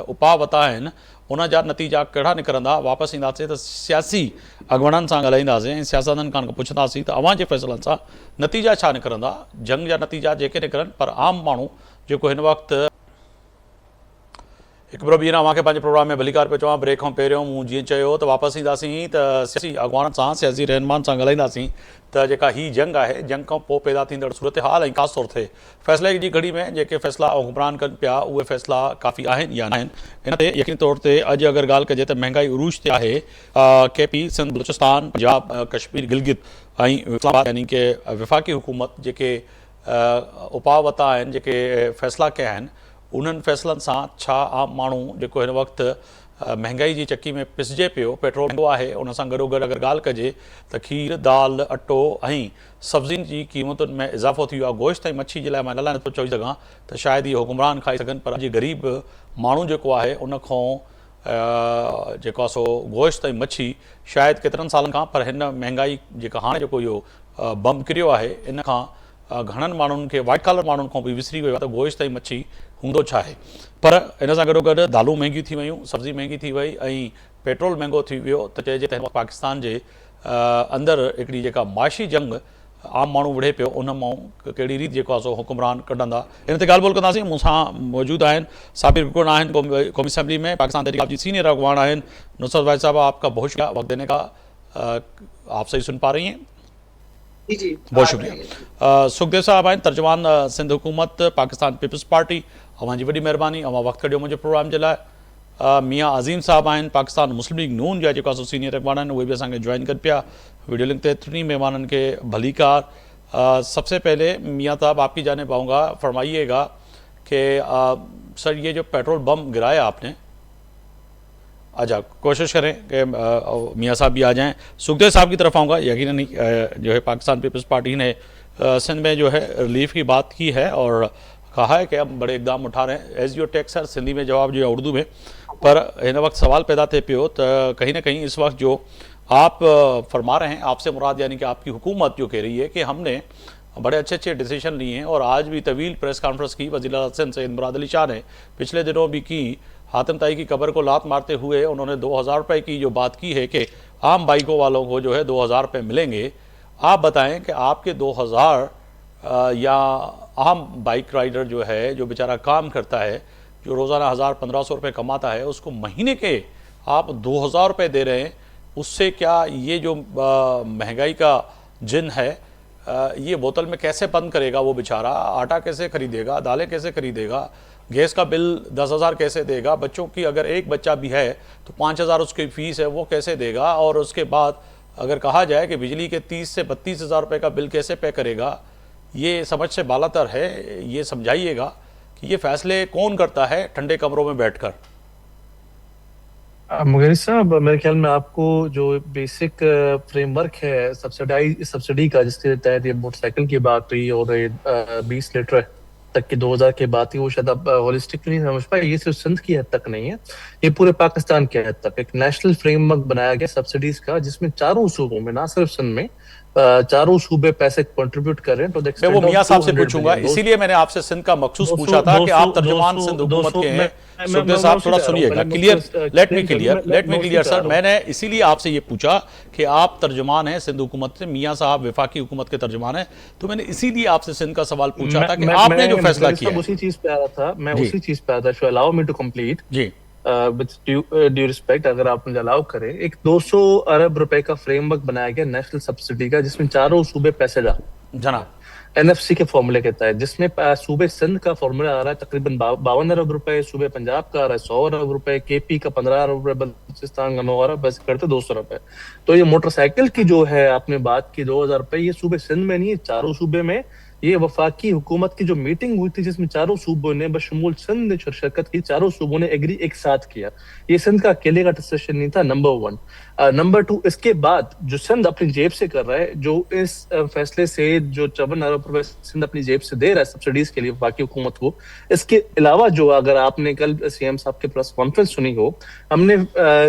उपाउ वरिता आहिनि उन जा नतीजा कहिड़ा निकिरंदा। वापसि ईंदासीं त सियासी अॻुवाननि सां ॻाल्हाईंदासीं ऐं सियासतदाननि खां पुछंदासीं त अवां जे फ़ैसिलनि सां नतीजा छा निकिरंदा। जंग जा नतीजा जेके निकिरनि, पर आम माण्हू जेको हिन वक़्तु हिकु भेरो ॿीहर अव्हांखे पंहिंजे प्रोग्राम में भलीकार पियो चवां। ब्रेक खां पहिरियों मूं जीअं चयो त वापसि ईंदासीं त सियासी अॻुवाननि सां, सियासी रहनुमान सां ॻाल्हाईंदासीं त जेका हीअ जंग आहे, जंग खां पोइ पैदा थींदड़ सूरत हाल ऐं ख़ासि तौर ते फ़ैसिले जी घड़ी में जेके फ़ैसिला हुकुमरान कनि पिया उहे फ़ैसिला काफ़ी आहिनि या न आहिनि। इन ते यकीनी तौर ते अॼु अगरि ॻाल्हि कजे त महांगाई उरूज ते आहे। KP, सिंध, बलूचिस्तान, पंजाब, कश्मीर, गिलगित ऐं इस्लामाबाद यानी कि विफ़ाक़ी हुकूमत जेके उपाउ वरिता आहिनि, जेके फ़ैसिला कया आहिनि, उन्हनि फ़ैसिलनि सां छा आम माण्हू जेको हिन वक़्तु महांगाई जी चकी में पिसजे पियो, पेट्रोल महांगो आहे, उन सां गॾोगॾु अगरि ॻाल्हि कजे त खीर, दाल, अटो ऐं सब्ज़ियुनि जी क़ीमतुनि में इज़ाफ़ो थी वियो आहे। गोश्त ऐं मच्छी जे लाइ मां ॻाल्हाए नथो चई सघां त शायदि इहे हुकुमरान खाई सघनि, पर अॼु ग़रीब माण्हू जेको आहे उन खां जेको आहे सो गोश्त ऐं मच्छी शायदि केतिरनि सालनि खां, पर हिन महांगाई जेका हाणे जेको इहो बम किरियो आहे इन खां घणनि माण्हुनि खे, वाइट कॉलर माण्हुनि खां बि विसरी वियो आहे त गोश्त ऐं मच्छी हूंदो छा आहे। पर इन सां गॾोगॾु दालूं महांगियूं थी वियूं, सब्ज़ी महांगी थी वई ऐं पेट्रोल महांगो थी वियो, त चइजे त पाकिस्तान जे अंदरि हिकिड़ी जेका माशी जंग आम माण्हू विढ़े पियो, उन मां कहिड़ी रीति जेको आहे सो हुकुमरान कढंदा, इन ते ॻाल्हि ॿोल कंदासीं। मूंसां मौजूदु आहिनि साबिर रुकन आहिनि क़ौमी असम्बली में, पाकिस्तान तहरीक जी सीनियर अगवान आहिनि नुसरत वाहिद साहब। आपका बहुत शुक्रिया वक्त देने का। आप सही सुन पा रही हैं? जी बहुत शुक्रिया। सुखदेव साहब आहिनि तर्जुमान सिंध हुकूमत, पाकिस्तान पीपल्स पार्टी। अवां जी वॾी महिरबानी, अवां वक़्तु कढियो मुंहिंजे प्रोग्राम जे लाइ। मियाँ अज़ीम साहब आहिनि पाकिस्तान मुस्लिम लीग नून जा जेको सीनियर अगवान आहिनि, उहे बि असांखे जॉइन कनि पिया वीडियो लिंक ते। टिनी मेहमाननि खे भलीकार। सबसे पहले मियाँ साहब आपकी जानिब आऊँगा, फरमाइएगा कि सर ये जो पेट्रोल बम गिराया आपने, अच्छा कोशिश करें कि मियाँ साहब भी आ जाएं। सुखदेव साहब की तरफ आऊँगा। यकीनन जो है पाकिस्तान पीपल्स पार्टी ने सिंध में जो है रिलीफ की बात की है और कहा है कि हम बड़े इकदाम उठा रहे हैं। As your take sir, Sindhi में जवाब जो है उर्दू में, पर इन वक्त सवाल पैदा थे पियो तो कहीं ना कहीं इस वक्त जो आप फरमा रहे हैं, आपसे मुराद यानी कि आपकी हुकूमत जो कह रही है कि हमने बड़े अच्छे अच्छे डिसीजन लिए हैं, और आज भी तवील प्रेस कॉन्फ्रेंस की वज़ीर सिंध सैयद मुराद अली शाह ने पिछले दिनों भी की। हातिम ताई की कब्र को लात मारते हुए उन्होंने 2000 रुपये की जो बात की है कि आम बाइकों वालों को जो है 2000 रुपये मिलेंगे। आप बताएं कि आपके 2000 या आम बाइक राइडर जो है, जो बेचारा काम करता है, जो रोज़ाना 1000-1500 रुपये कमाता है, उसको महीने के आप 2000 रुपये दे रहे हैं। उससे क्या ये जो महंगाई का जिन है ये बोतल में कैसे बंद करेगा वो बेचारा? आटा कैसे खरीदेगा, दालें कैसे खरीदेगा, गैस का बिल 10,000 कैसे देगा, बच्चों की अगर एक बच्चा भी है तो 5,000 उसकी फ़ीस है वो कैसे देगा, और उसके बाद अगर कहा जाए कि बिजली के 30 से 32,000 रुपये का बिल कैसे पे करेगा, ये समझ से बालातर है। ये समझाइएगा कि ये फ़ैसले कौन करता है ठंडे कमरों में बैठकर? मुगेरी साहब, मेरे ख्याल में आपको जो बेसिक फ्रेमवर्क है सब्सिडी का, जिसके तहत ये मोटरसाइकिल की बात हुई और 20 लीटर तक की 2000 के बाद ही वो शायद अब होलिस्टिक नहीं समझ पाए। ये सिर्फ सिंध की हद तक नहीं है, ये पूरे पाकिस्तान की हद तक एक नेशनल फ्रेमवर्क बनाया गया सब्सिडीज का, जिसमें चारों सूबों में, ना सिर्फ सिंध में, चारों सूबे पैसे कंट्रीब्यूट कर रहे हैं। तो मैं वो मियां साहब से पूछूंगा, इसीलिए मैंने आपसे सिंध का मखसूस पूछा था कि आप तर्जुमान सिंध हुकूमत के हैं। सुखदेव साहब थोड़ा सुनिएगा, clear, let me clear sir. मैंने इसीलिए आपसे ये पूछा कि आप तर्जुमान हैं सिंध हुकूमत से, मियां साहब वफाकी हुकूमत के तर्जुमान हैं, तो मैने इसीलिए आपसे सिंध का सवाल पूछा था कि आपने जो फैसला किया। उसी चीज पे आ रहा था मैं, उसी चीज पे आ रहा था। अलाउ मी टू कंप्लीट जी, विद ड्यू रिस्पेक्ट, अगर आप मुझे अलाउ करें। एक 200 अरब रुपए का फ्रेमवर्क बनाया गया नेशनल सब्सिडी का, जिसमें चारों सूबे पैसे डाल जनाब, एनएफसी के फॉर्मूले के तहत, जिसमें सूबे सिंध का फॉर्मूला आ रहा है तकरीबन 52 अरब रुपए, सूबे पंजाब का आ रहा है 100 अरब रुपए, केपी का 15 अरब रुपए, बलूचिस्तान का 9 अरब, वैसे करते 200 रुपए। तो ये मोटरसाइकिल की जो है आपने बात की 2000 रुपए, ये सूबे सिंध में नहीं है, चारों सूबे में। ये वफाकी हुकूमत की जो मीटिंग हुई थी, जिसमें चारों सूबों ने बशमूल सिंध ने शिरकत की, चारों सूबों ने एग्री एक साथ किया। ये सिंध का अकेले का डिसीजन नहीं था, नंबर 1। नंबर 2, इसके बाद जो सिंध अपनी जेब से कर रहा है, जो इस फैसले से जो 54 अरब रुपए सिंध अपनी जेब से दे रहा है सब्सिडीज के लिए वफाकी हुकूमत को, इसके अलावा जो, अगर आपने कल सीएम साहब के प्रेस कॉन्फ्रेंस सुनी हो, हमने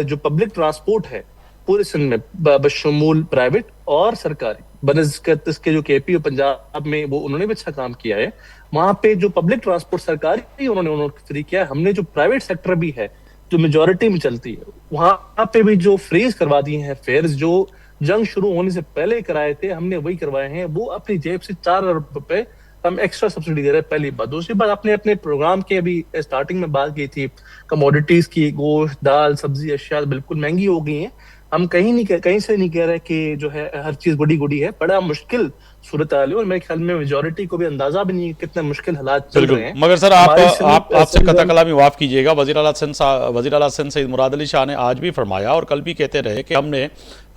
जो पब्लिक ट्रांसपोर्ट है पूरे सिंध में बशमूल प्राइवेट और सरकारी, बनस्बत इसके जो केपी और पंजाब में, वो उन्होंने भी अच्छा काम किया है। वहां पे जो पब्लिक ट्रांसपोर्ट सरकारी उन्होंने फ्री किया है। हमने जो प्राइवेट सेक्टर भी है, जो मेजोरिटी में चलती है, वहां पे भी जो फ्रीज करवा दिए हैं फेयर्स, जो जंग शुरू होने से पहले कराए थे, हमने वही करवाए हैं। वो अपनी जेब से 4 अरब रुपए हम एक्स्ट्रा सब्सिडी दे रहे हैं, पहली बात। दूसरी बात, आपने अपने प्रोग्राम के अभी स्टार्टिंग में बात की थी कमोडिटीज की, गोश्त, दाल, सब्जी, अशिया बिल्कुल महंगी हो गई हैं। हम कहीं से नहीं कह रहे कि जो है हर चीज गुडी गुडी है, बड़ा मुश्किल सूरत हाल है, और मेरे ख्याल में मेजोरिटी को भी अंदाजा भी नहीं है कितने मुश्किल हालात चल रहे हैं। मगर सर आपसे कता कलामी माफ कीजिएगा, वज़ीर आला सिंध सईद मुराद अली शाह ने आज भी फरमाया और कल भी कहते रहे कि हमने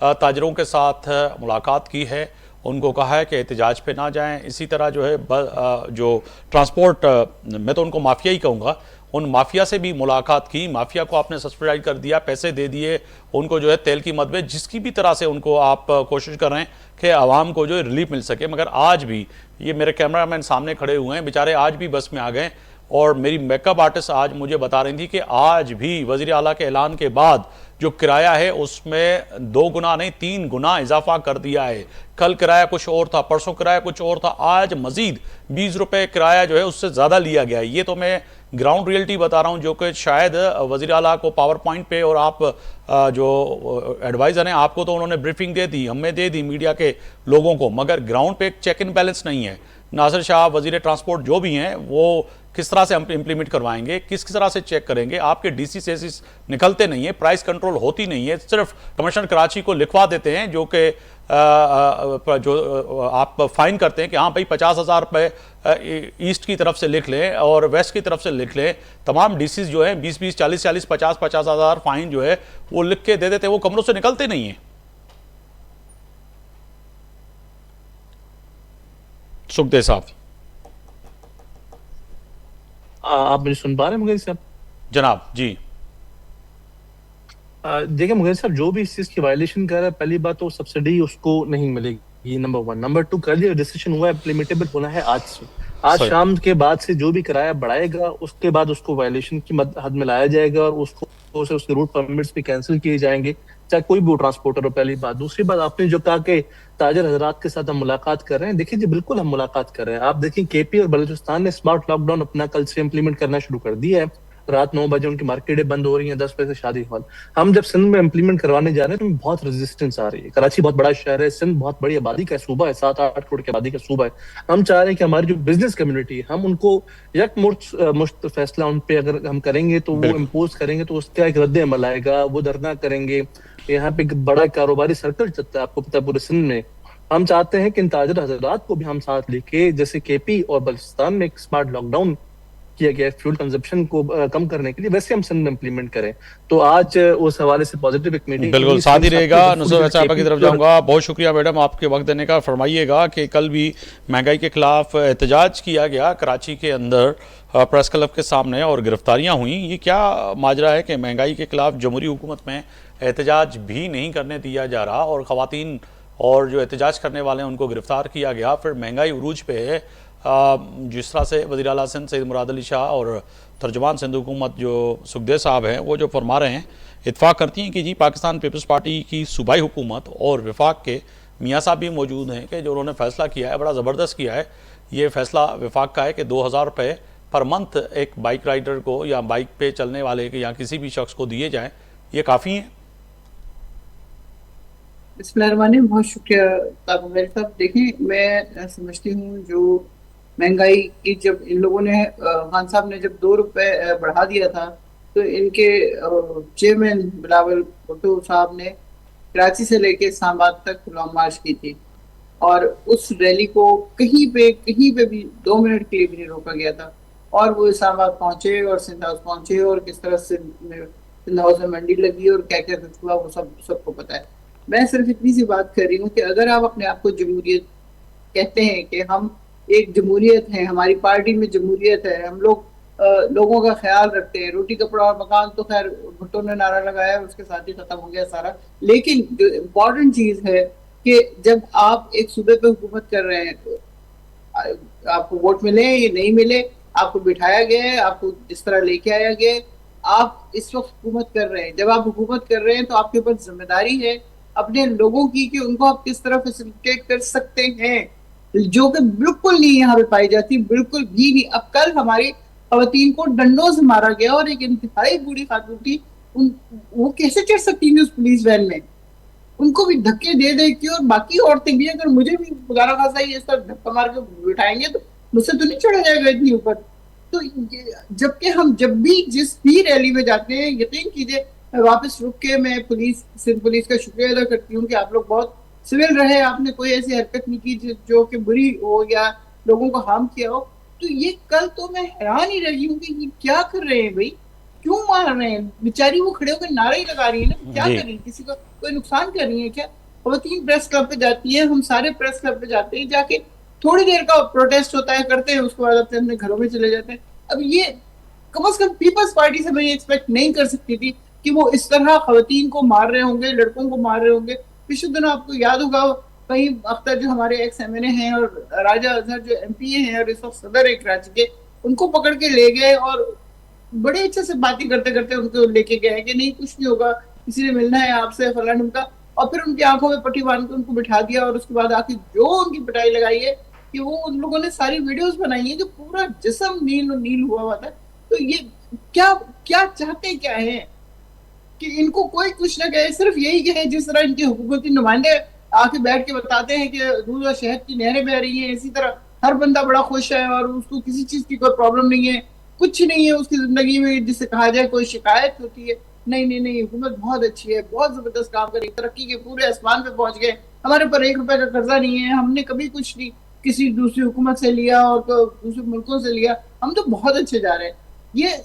ताजरों के साथ मुलाकात की है, उनको कहा है कि एहतजाज पे ना जाएं। इसी तरह जो है जो ट्रांसपोर्ट, मैं तो उनको माफिया ही कहूँगा, उन माफिया से भी मुलाकात की, माफिया को आपने सब्सिडाइज कर दिया, पैसे दे दिए उनको, जो है तेल की मद में, जिसकी भी तरह से उनको आप कोशिश कर रहे हैं कि आवाम को जो है रिलीफ मिल सके। मगर आज भी, ये मेरे कैमरामैन सामने खड़े हुए हैं, बेचारे आज भी बस में आ गए, और मेरी मेकअप आर्टिस्ट आज मुझे बता रही थी कि आज भी वज़ीर आला के ऐलान के बाद जो किराया है उसमें 2 गुना नहीं 3 गुना इजाफा कर दिया है। कल किराया कुछ और था, परसों किराया कुछ और था, आज मजीद 20 रुपए किराया जो है उससे ज़्यादा लिया गया है। ये तो मैं ग्राउंड रियलिटी बता रहा हूँ, जो कि शायद वज़ीर आला को पावर पॉइंट पे, और आप जो एडवाइज़र हैं आपको तो उन्होंने ब्रीफिंग दे दी, हमें दे दी मीडिया के लोगों को, मगर ग्राउंड पे एक चेक इन बैलेंस नहीं है। नासिर शाह वज़ीर ट्रांसपोर्ट जो भी हैं, वो किस तरह से हम इम्प्लीमेंट करवाएंगे, किस तरह से चेक करेंगे? आपके डीसी से निकलते नहीं है, प्राइस कंट्रोल होती नहीं है, सिर्फ कमिश्नर कराची को लिखवा देते हैं, जो कि जो आप फाइन करते हैं कि हाँ भाई 50,000 रुपये ईस्ट की तरफ से लिख लें और वेस्ट की तरफ से लिख लें। तमाम डीसीज जो हैं 20-20, 40-40, 50,000 फाइन जो है वो लिख के दे देते हैं, वो कमरों से निकलते नहीं हैं। सुखदेव साहब, आप मुझे सुन पा रहे हैं मुगेर साहब? जनाब जी। देखिए मुगेर साहब, जो भी इस चीज की वायलेशन कर रहा है, पहली बात तो सब्सिडी उसको नहीं मिलेगी, नंबर 1। नंबर 2, कल जो डिसीजन हुआ है इम्प्लीमेंटेबल होना है आज से। आज शाम के बाद से जो भी किराया बढ़ाएगा, उसके बाद उसको वायलेशन की हद में लाया जाएगा, और उसको उसके रूट परमिट्स भी कैंसिल किए जाएंगे, चाहे कोई भी ट्रांसपोर्टर हो। पहली बात। दूसरी बात, आपने जो कहा कि ताजर हजरात के साथ हम मुलाकात कर रहे हैं, देखिए जी बिल्कुल हम मुलाकात कर रहे हैं। आप देखिए केपी और बलूचिस्तान ने स्मार्ट लॉकडाउन अपना कल से इंप्लीमेंट करना शुरू कर दिया है। रात 9 बजे उनकी मार्केटें बंद हो रही हैं, 10 बजे से शादी हॉल। हम जब सिंध में इंप्लीमेंट करवाने जा रहे हैं तो बहुत रेजिस्टेंस आ रही है। कराची बहुत बड़ा शहर है, सिंध बहुत बड़ी आबादी का सूबा है, 7-8 करोड़ की आबादी का सूबा है। हम चाह रहे हैं कि हमारी जो बिजनेस कम्युनिटी है, हम उनको यकमुश्त फैसला उन पे अगर हम करेंगे तो वो इम्पोज करेंगे तो उसका एक रद्द अमल आएगा, वो धरना करेंगे। यहाँ पे एक बड़ा कारोबारी सर्कल चलता है, आपको पता है, पूरे सिंध में। हम चाहते हैं कि इन ताजर हजरात को भी हम साथ लेके, जैसे केपी और बलूचिस्तान में एक स्मार्ट लॉकडाउन किया गया फ्यूल कंजप्शन को कम करने के लिए, वैसे हम सिंध में इंप्लीमेंट करें। तो आज उस हवाले से पॉजिटिव एक मीटिंग बिल्कुल साथ ही रहेगा। नुसरत साहब की तरफ जाऊंगा, बहुत शुक्रिया मैडम आपके वक्त देने का। फरमाइएगा कि कल भी महंगाई के खिलाफ एहतजाज किया गया कराची के अंदर प्रेस क्लब के सामने और गिरफ्तारियां हुई, ये क्या माजरा है कि महंगाई के खिलाफ जमहूरी हुकूमत में एहतजाज भी नहीं करने दिया जा रहा, और ख़वातीन और जो एहतजाज करने वाले हैं उनको गिरफ्तार किया गया, फिर महंगाई उरूज पे है। जिस तरह से वज़ीर आला सिंध सैयद मुराद अली शाह और तर्जुमान सिंध हुकूमत जो सुखदेव साहब हैं वो जो फरमा रहे हैं, इत्फाक करती हैं कि जी पाकिस्तान पीपल्स पार्टी की सूबाई हुकूमत और वफाक के मियाँ साहब भी मौजूद हैं कि जो उन्होंने फ़ैसला किया है बड़ा ज़बरदस्त किया है। ये फ़ैसला वफाक का है कि 2000 रुपये पर मंथ एक बाइक राइडर को या बाइक पे चलने वाले के या किसी भी शख्स को दिए जाएँ, ये काफ़ी हैं। बिस्मिल्लाहिर्रहमानिर्रहीम, बहुत शुक्रिया ताबुल साहब। देखिए, मैं समझती हूँ जो महंगाई की जब इन लोगों ने खान साहब ने जब 2 रुपए बढ़ा दिया था तो इनके चेयरमैन बिलावल भुट्टो साहब ने कराची से लेके इस्लामाबाद तक लॉन्ग मार्च की थी और उस रैली को कहीं पे भी 2 मिनट के लिए भी नहीं रोका गया था और वो इस्लामाबाद पहुंचे और सिंध हाउस पहुंचे और किस तरह से सिंध हाउस में मंडी लगी और क्या क्या कुछ हुआ वो सबको पता है। मैं सिर्फ इतनी सी बात कर रही हूँ कि अगर आप अपने आप को जमहूरियत कहते हैं कि हम एक जमहूरियत है, हमारी पार्टी में जमहूरियत है, हम लोग लोगों का ख्याल रखते हैं, रोटी कपड़ा और मकान तो खैर भुट्टो ने नारा लगाया उसके साथ ही खत्म हो गया सारा। लेकिन जो इम्पोर्टेंट चीज है कि जब आप एक सूबे पे हुकूमत कर रहे हैं तो आपको वोट मिले या नहीं मिले, आपको बिठाया गया है, आपको जिस तरह लेके आया गया है, आप इस वक्त हुकूमत कर रहे हैं। जब आप हुकूमत कर रहे हैं तो आपके ऊपर जिम्मेदारी है अपने लोगों की कि उनको आप किस तरह फैसिलिटेट कर सकते हैं, जो कि बिल्कुल नहीं यहाँ पे पाई जाती, बिल्कुल भी नहीं। अब कल हमारी खवातीन को डंडों से मारा गया और एक इंतहाई बूढ़ी खातून थी, वो कैसे चढ़ सकती थी उस पुलिस वैन में? उनको भी धक्के दे दे के, और बाकी औरतें भी अगर मुझे भी खुदा खासा इस तरह धक्का मार के बिठाएंगे तो मुझसे तो नहीं चढ़ा जाएगा इतनी ऊपर। तो जबकि हम जब भी जिस भी रैली में जाते हैं, यकीन कीजिए वापस रुक के मैं सिंध पुलिस का शुक्रिया अदा करती हूँ कि आप लोग बहुत सिविल रहे, आपने कोई ऐसी हरकत नहीं की जो कि बुरी हो या लोगों को हार्म किया हो। तो ये कल तो मैं हैरान ही रही हूँ कि ये क्या कर रहे हैं भाई, क्यों मार रहे हैं? बेचारी वो खड़े होकर नारे ही लगा रही है ना, क्या कर रही है? किसी का कोई नुकसान कर रही है क्या? खवातीन प्रेस क्लब पे जाती है, हम सारे प्रेस क्लब पे जाते हैं, जाके थोड़ी देर का प्रोटेस्ट होता है, करते हैं, उसके बाद अपने घरों में चले जाते हैं। अब ये कम से कम पीपल्स पार्टी से मैं ये एक्सपेक्ट नहीं कर सकती थी कि वो इस तरह खवातीन को मार रहे होंगे, लड़कों को मार रहे होंगे। पिछले दिनों आपको याद होगा कहीं अख्तर जो हमारे एक्स एमएनए हैं और राजा अजहर जो एमपीए हैं और इस वक्त सदर है कराची के, उनको पकड़ के ले गए और बड़े अच्छे से बातें करते करते उनको लेके गए कि नहीं कुछ नहीं होगा, किसी ने मिलना है आपसे फलान उनका, और फिर उनकी आंखों में पट्टी बांध के उनको बिठा दिया। और उसके बाद आके जो उनकी पिटाई लगाई है कि वो उन लोगों ने सारी वीडियोस बनाई है कि पूरा जिस्म नील हुआ हुआ था। तो ये क्या क्या चाहते क्या है कि इनको कोई कुछ ना कहे, सिर्फ यही कहे जिस तरह इनके हुकूमती नुमाइंदे आके बैठ के बताते हैं कि दूध और शहद की नहरें बह रही हैं, इसी तरह हर बंदा बड़ा खुश है और उसको किसी चीज की कोई प्रॉब्लम नहीं है, कुछ नहीं है उसकी जिंदगी में जिससे कहा जाए कोई शिकायत होती है। नहीं नहीं नहीं, हुकूमत बहुत अच्छी है, बहुत जबरदस्त काम कर रही है, तरक्की के पूरे आसमान पे पहुंच गए, हमारे ऊपर 1 रुपए का कर्जा नहीं है, हमने कभी कुछ नहीं किसी दूसरी हुकूमत से लिया और तो दूसरे मुल्कों से लिया, हम तो बहुत अच्छे जा रहे हैं।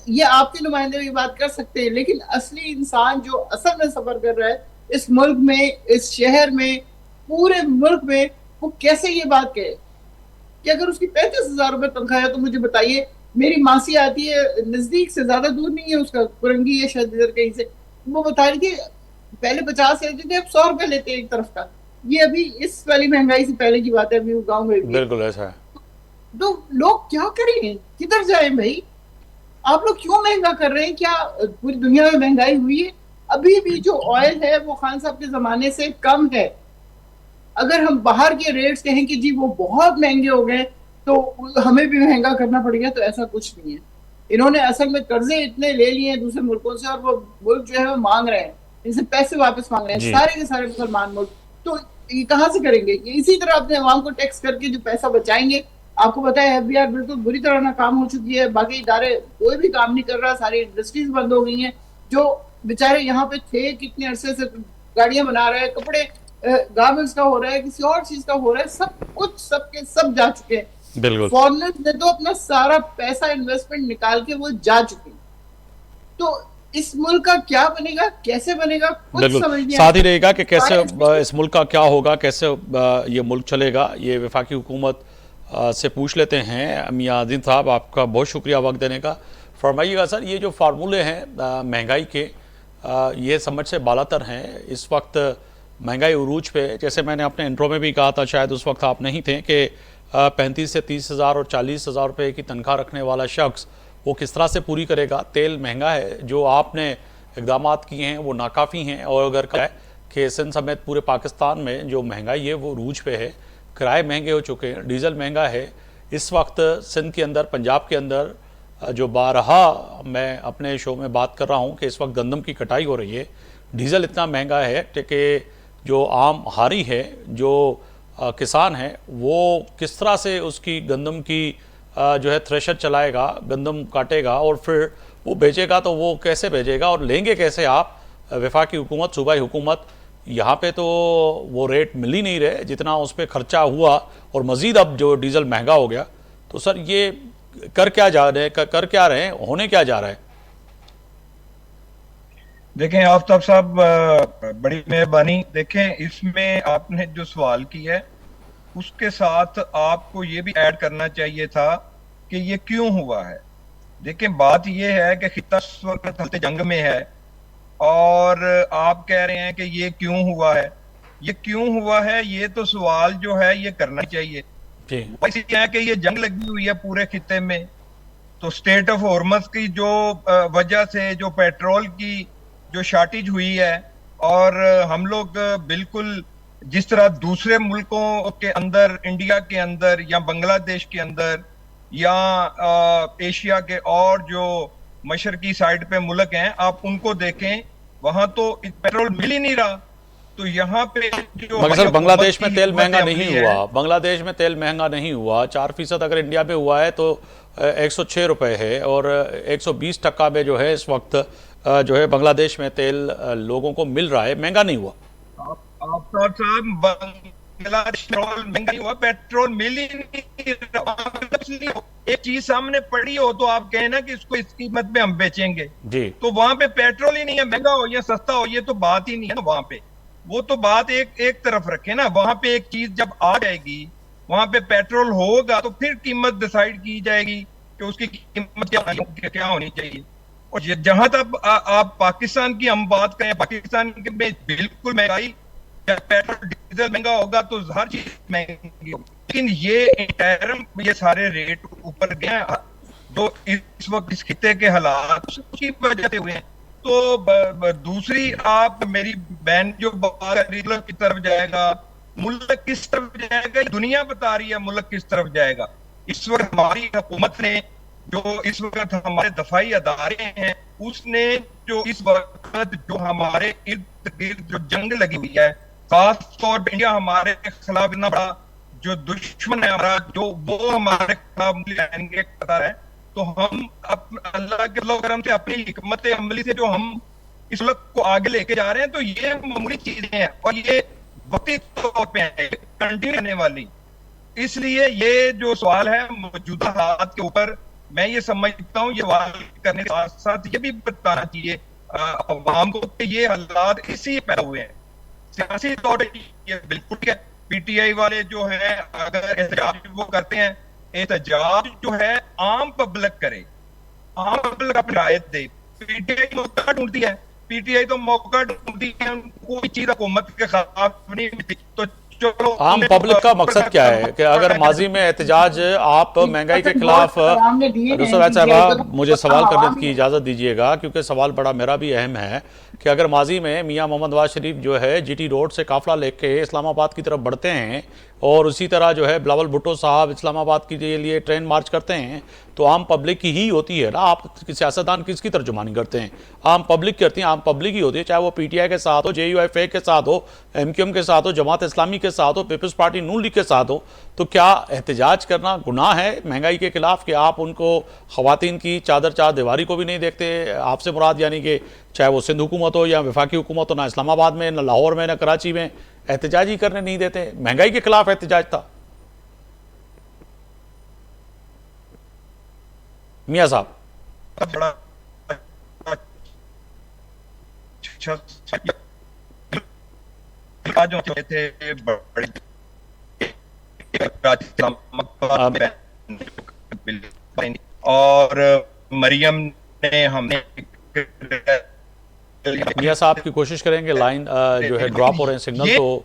ये आपके नुमाइंदे भी बात कर सकते हैं, लेकिन असली इंसान जो असल में सफर कर रहा है इस मुल्क में, इस शहर में, पूरे मुल्क में, वो कैसे ये बात कहे कि अगर उसकी 35,000 रुपए तनख्वाह है तो मुझे बताइए, मेरी मासी आती है नजदीक से, ज्यादा दूर नहीं है उसका, कुरंगी है शायद इधर कहीं से, वो बता रही थी पहले 50 लेते थे, अब 100 रुपए लेते हैं एक तरफ का। ये अभी इस वाली महंगाई से पहले की बात है, अभी वो गाँव में बिल्कुल ऐसा है। तो लोग क्या करें, किधर जाए भाई? आप लोग क्यों महंगा कर रहे हैं? क्या पूरी दुनिया में महंगाई हुई है? अभी भी जो ऑयल है वो खान साहब के जमाने से कम है। अगर हम बाहर के रेट्स कहें कि जी वो बहुत महंगे हो गए तो हमें भी महंगा करना पड़ेगा, तो ऐसा कुछ नहीं है। इन्होंने असल में कर्जे इतने ले लिए हैं दूसरे मुल्कों से और वो मुल्क जो है वो मांग रहे हैं, इनसे पैसे वापस मांग रहे हैं सारे के सारे मुसलमान मुल्क। तो ये कहाँ से करेंगे? ये इसी तरह अपने अवाम को टैक्स करके जो पैसा बचाएंगे। आपको पता है FBI बिल्कुल बुरी तरह नाकाम हो चुकी है, बाकी इदारे कोई भी काम नहीं कर रहा, सारी इंडस्ट्रीज बंद हो गई हैं। जो बेचारे यहाँ पे थे कितने अरसे से गाड़ियां बना रहे हैं, कपड़े गारमेंट्स का हो रहा है, किसी और चीज का हो रहा है, सब कुछ सबके सब जा चुके हैं। बिल्कुल फॉरेनर्स ने तो अपना सारा पैसा इन्वेस्टमेंट निकाल के वो जा चुके हैं। तो इस मुल्क का क्या बनेगा, कैसे बनेगा, कुछ समझ नहीं। साथ ही रहेगा कि कैसे इस मुल्क का क्या होगा, कैसे ये मुल्क चलेगा, ये वफाकी हुकूमत से पूछ लेते हैं। मियां अदीन साहब, आपका बहुत शुक्रिया वक्त देने का। फरमाइएगा सर, ये जो फार्मूले हैं महंगाई के, ये समझ से बालातर हैं। इस वक्त महंगाई उरूज पे, जैसे मैंने अपने इंट्रो में भी कहा था, शायद उस वक्त आप नहीं थे, कि 35 से 30,000 और 40,000 रुपये की तनख्वाह रखने वाला शख्स वो किस तरह से पूरी करेगा? तेल महंगा है, जो आपने इकदाम किए हैं वो नाकाफ़ी हैं, और अगर क्या है कि सिंध समेत पूरे पाकिस्तान में जो महंगाई है वो रूज पे है, किराए महंगे हो चुके हैं, डीजल महंगा है। इस वक्त सिंध के अंदर, पंजाब के अंदर जो बारहा मैं अपने शो में बात कर रहा हूँ कि इस वक्त गंदम की कटाई हो रही है, डीजल इतना महंगा है कि जो आम हारी है, जो किसान है, वो किस तरह से उसकी गंदम की जो है थ्रेशर चलाएगा, गंदम काटेगा और फिर वो बेचेगा, तो वो कैसे बेचेगा और लेंगे कैसे आप? वफाकी हुकूमत, सूबाई हुकूमत, यहाँ पे तो वो रेट मिल ही नहीं रहे जितना उस पर खर्चा हुआ, और मज़ीद अब जो डीजल महंगा हो गया। तो सर ये कर क्या जा रहे हैं, कर क्या रहे हैं, होने क्या जा रहा है? देखें आफ्ताब साहब, बड़ी मेहरबानी। देखें, इसमें आपने जो सवाल किया है उसके साथ आपको ये भी ऐड करना चाहिए था कि ये क्यों हुआ है। देखें, बात ये है कि खित्ता इस वक्त हालत जंग में है, और आप कह रहे हैं कि ये क्यों हुआ है। ये क्यों हुआ है, ये तो सवाल जो है ये करना चाहिए। इसलिए है कि ये जंग लगी हुई है पूरे खित्ते में, तो स्टेट ऑफ हॉर्मस की जो वजह से जो पेट्रोल की जो शॉर्टेज हुई है, और हम लोग बिल्कुल जिस तरह दूसरे मुल्कों के अंदर, इंडिया के अंदर या बांग्लादेश के अंदर या एशिया के और जो मशरकी साइड पे मुल्क हैं, आप उनको देखें, वहां तो पेट्रोल मिल ही नहीं रहा। तो यहाँ पे जो मगर सर बांग्लादेश में तेल महंगा नहीं हुआ, बांग्लादेश में तेल महंगा नहीं हुआ। 4% अगर इंडिया में हुआ है तो 106 रुपये है, और 120% में जो है इस वक्त जो है बांग्लादेश में तेल लोगों को मिल रहा है, महंगा नहीं हुआ। आफ्ताब साहब, बांग्लादेश पेट्रोल महंगा नहीं हुआ, पेट्रोल मिल ही नहीं रहा। एक चीज सामने पड़ी हो तो आप कहें ना कि इसको इस कीमत पे हम बेचेंगे जी, तो वहां पे पेट्रोल ही नहीं है। महंगा हो या सस्ता हो, ये तो बात ही नहीं है ना वहां पे। वो तो बात एक तरफ रखे ना। वहां पे एक चीज जब आ जाएगी, वहां पे पेट्रोल होगा, तो फिर कीमत डिसाइड की जाएगी कि उसकी कीमत क्या होनी चाहिए। और जहां तक आप पाकिस्तान की हम बात करें, पाकिस्तान में बिल्कुल महंगाई, पेट्रोल डीजल महंगा होगा तो हर चीज महंगी होगी, लेकिन ये सारे रेट ऊपर गए जो इस वक्त इस खित्ते के हालात उसकी वजह से हुए हैं। तो दूसरी, आप मेरी बहन जो बात मुल्क की तरफ जाएगा, मुल्क किस तरफ जाएगा, दुनिया बता रही है मुल्क किस तरफ जाएगा। इस वक्त हमारी हुकूमत ने, जो इस वक्त हमारे दफाई अदारे हैं, उसने जो इस वक्त जो हमारे इर्द गिर्द जो जंग लगी हुई है, खास तौर पर इंडिया हमारे खिलाफ इतना बड़ा जो दुश्मन है हमारा, जो वो हमारे खिलाफ कतर है, तो हम अल्लाह के करम से अपनी हिकमत अमली से जो हम इस मुल्क को आगे लेके जा रहे हैं, तो ये मामूली चीजें हैं और ये वक्ती तौर पे है, कंटिन्यू रहने वाली। इसलिए ये जो सवाल है मौजूदा हालात के ऊपर, मैं ये समझता हूँ, ये सवाल करने के साथ साथ ये भी बताना चाहिए अवाम को कि ये हालात इसी पैदा हुए हैं। सियासी तौर पर ये बिल्कुल है। पीटीआई वाले जो है अगर एहतजाज वो करते हैं, एहतजाज जो है आम पब्लिक करे, आम पब्लिक अपनी राय दे। पीटीआई मौका ढूंढती है, पीटीआई तो मौका ढूंढती है, कोई चीज हुकूमत के खिलाफ नहीं मिलती। तो चलो, आम पब्लिक का मकसद क्या है कि अगर माजी में एहतजाज आप महंगाई के खिलाफ, साहब मुझे सवाल करने की इजाज़त दीजिएगा क्योंकि सवाल बड़ा मेरा भी अहम है कि अगर माजी में मियाँ मोहम्मद नवाज शरीफ जो है जीटी रोड से काफिला लेके इस्लामाबाद की तरफ बढ़ते हैं, और उसी तरह जो है बिलावल भुट्टो साहब इस्लामाबाद के लिए ट्रेन मार्च करते हैं, तो आम पब्लिक की ही होती है ना। आप सियासतदान किसकी तर्जुमानी करते हैं? आम पब्लिक करती है, आम पब्लिक ही होती है, चाहे वो पीटीआई के साथ हो, JUIF के साथ हो, MQM के साथ हो, जमात इस्लामी के साथ हो, पीपल्स पार्टी नून लीग के साथ हो। तो क्या एहतजाज करना गुनाह है महंगाई के खिलाफ कि आप उनको ख़वातीन की चार दीवारी को भी नहीं देखते? आपसे मुराद यानी कि चाहे वो सिंध हुकूमत हो या वफाकी हुकूमत हो, ना इस्लामाबाद में, ना लाहौर में, ना कराची में एहतजाज ही करने नहीं देते। महंगाई के खिलाफ एहतजाज था। मियाँ साहब, और मरियम ने हमने मियाँ साहब की कोशिश करेंगे, लाइन जो है ड्रॉप हो रहे हैं, सिग्नल तो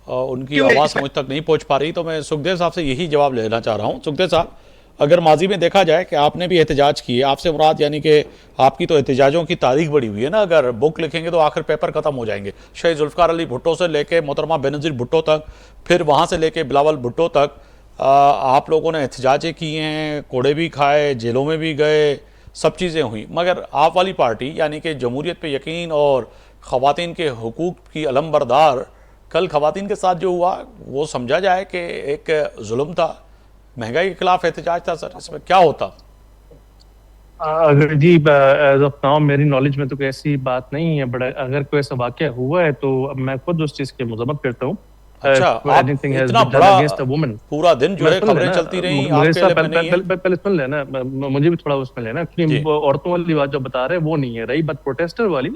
उनकी क्यों आवाज़ ऐसा? मुझ तक नहीं पहुंच पा रही। तो मैं सुखदेव साहब से यही जवाब लेना चाह रहा हूं। सुखदेव साहब, अगर माजी में देखा जाए कि आपने भी एहतजाज किए, आपसे मुराद यानी कि आपकी तो एहतजाजों की तारीख बड़ी हुई है ना, अगर बुक लिखेंगे तो आखिर पेपर ख़त्म हो जाएंगे। शहीद जुल्फ़िकार अली भुट्टो से लेके मोहतरमा बेनज़ीर भुट्टो तक, फिर वहाँ से लेके बिलावल भुट्टो तक आप लोगों ने एहतजाजें किए हैं, कोड़े भी खाए, जेलों में भी गए, सब चीज़ें हुई। मगर आप वाली पार्टी यानी कि जमहूरियत पे यकीन और ख़वातीन के हुकूक की अलमबरदार, कल ख़वातीन के साथ जो हुआ वो समझा जाए कि एक जुल्म था, महंगाई के खिलाफ एहतजाज था। सर, इसमें क्या होता? अगर जी एज ऑफ नाउ मेरी नॉलेज में तो कोई ऐसी बात नहीं है, बट अगर कोई ऐसा वाकया हुआ है तो अब मैं खुद उस चीज की मजम्मत करता हूँ। अच्छा, आप एनीथिंग हैज इतना बीन डन बड़ा अगेंस्ट अ वुमन। पूरा दिन जो मैं है सुन खबरें लेना, चलती रही, मुझे आपके साहब इल्म में नहीं है? पहले सुन लेना, मुझे भी थोड़ा उसमें लेना, जी। क्योंकि वो औरतों वाली बात जो बता रहे हैं वो नहीं है। रही बात प्रोटेस्टर वाली,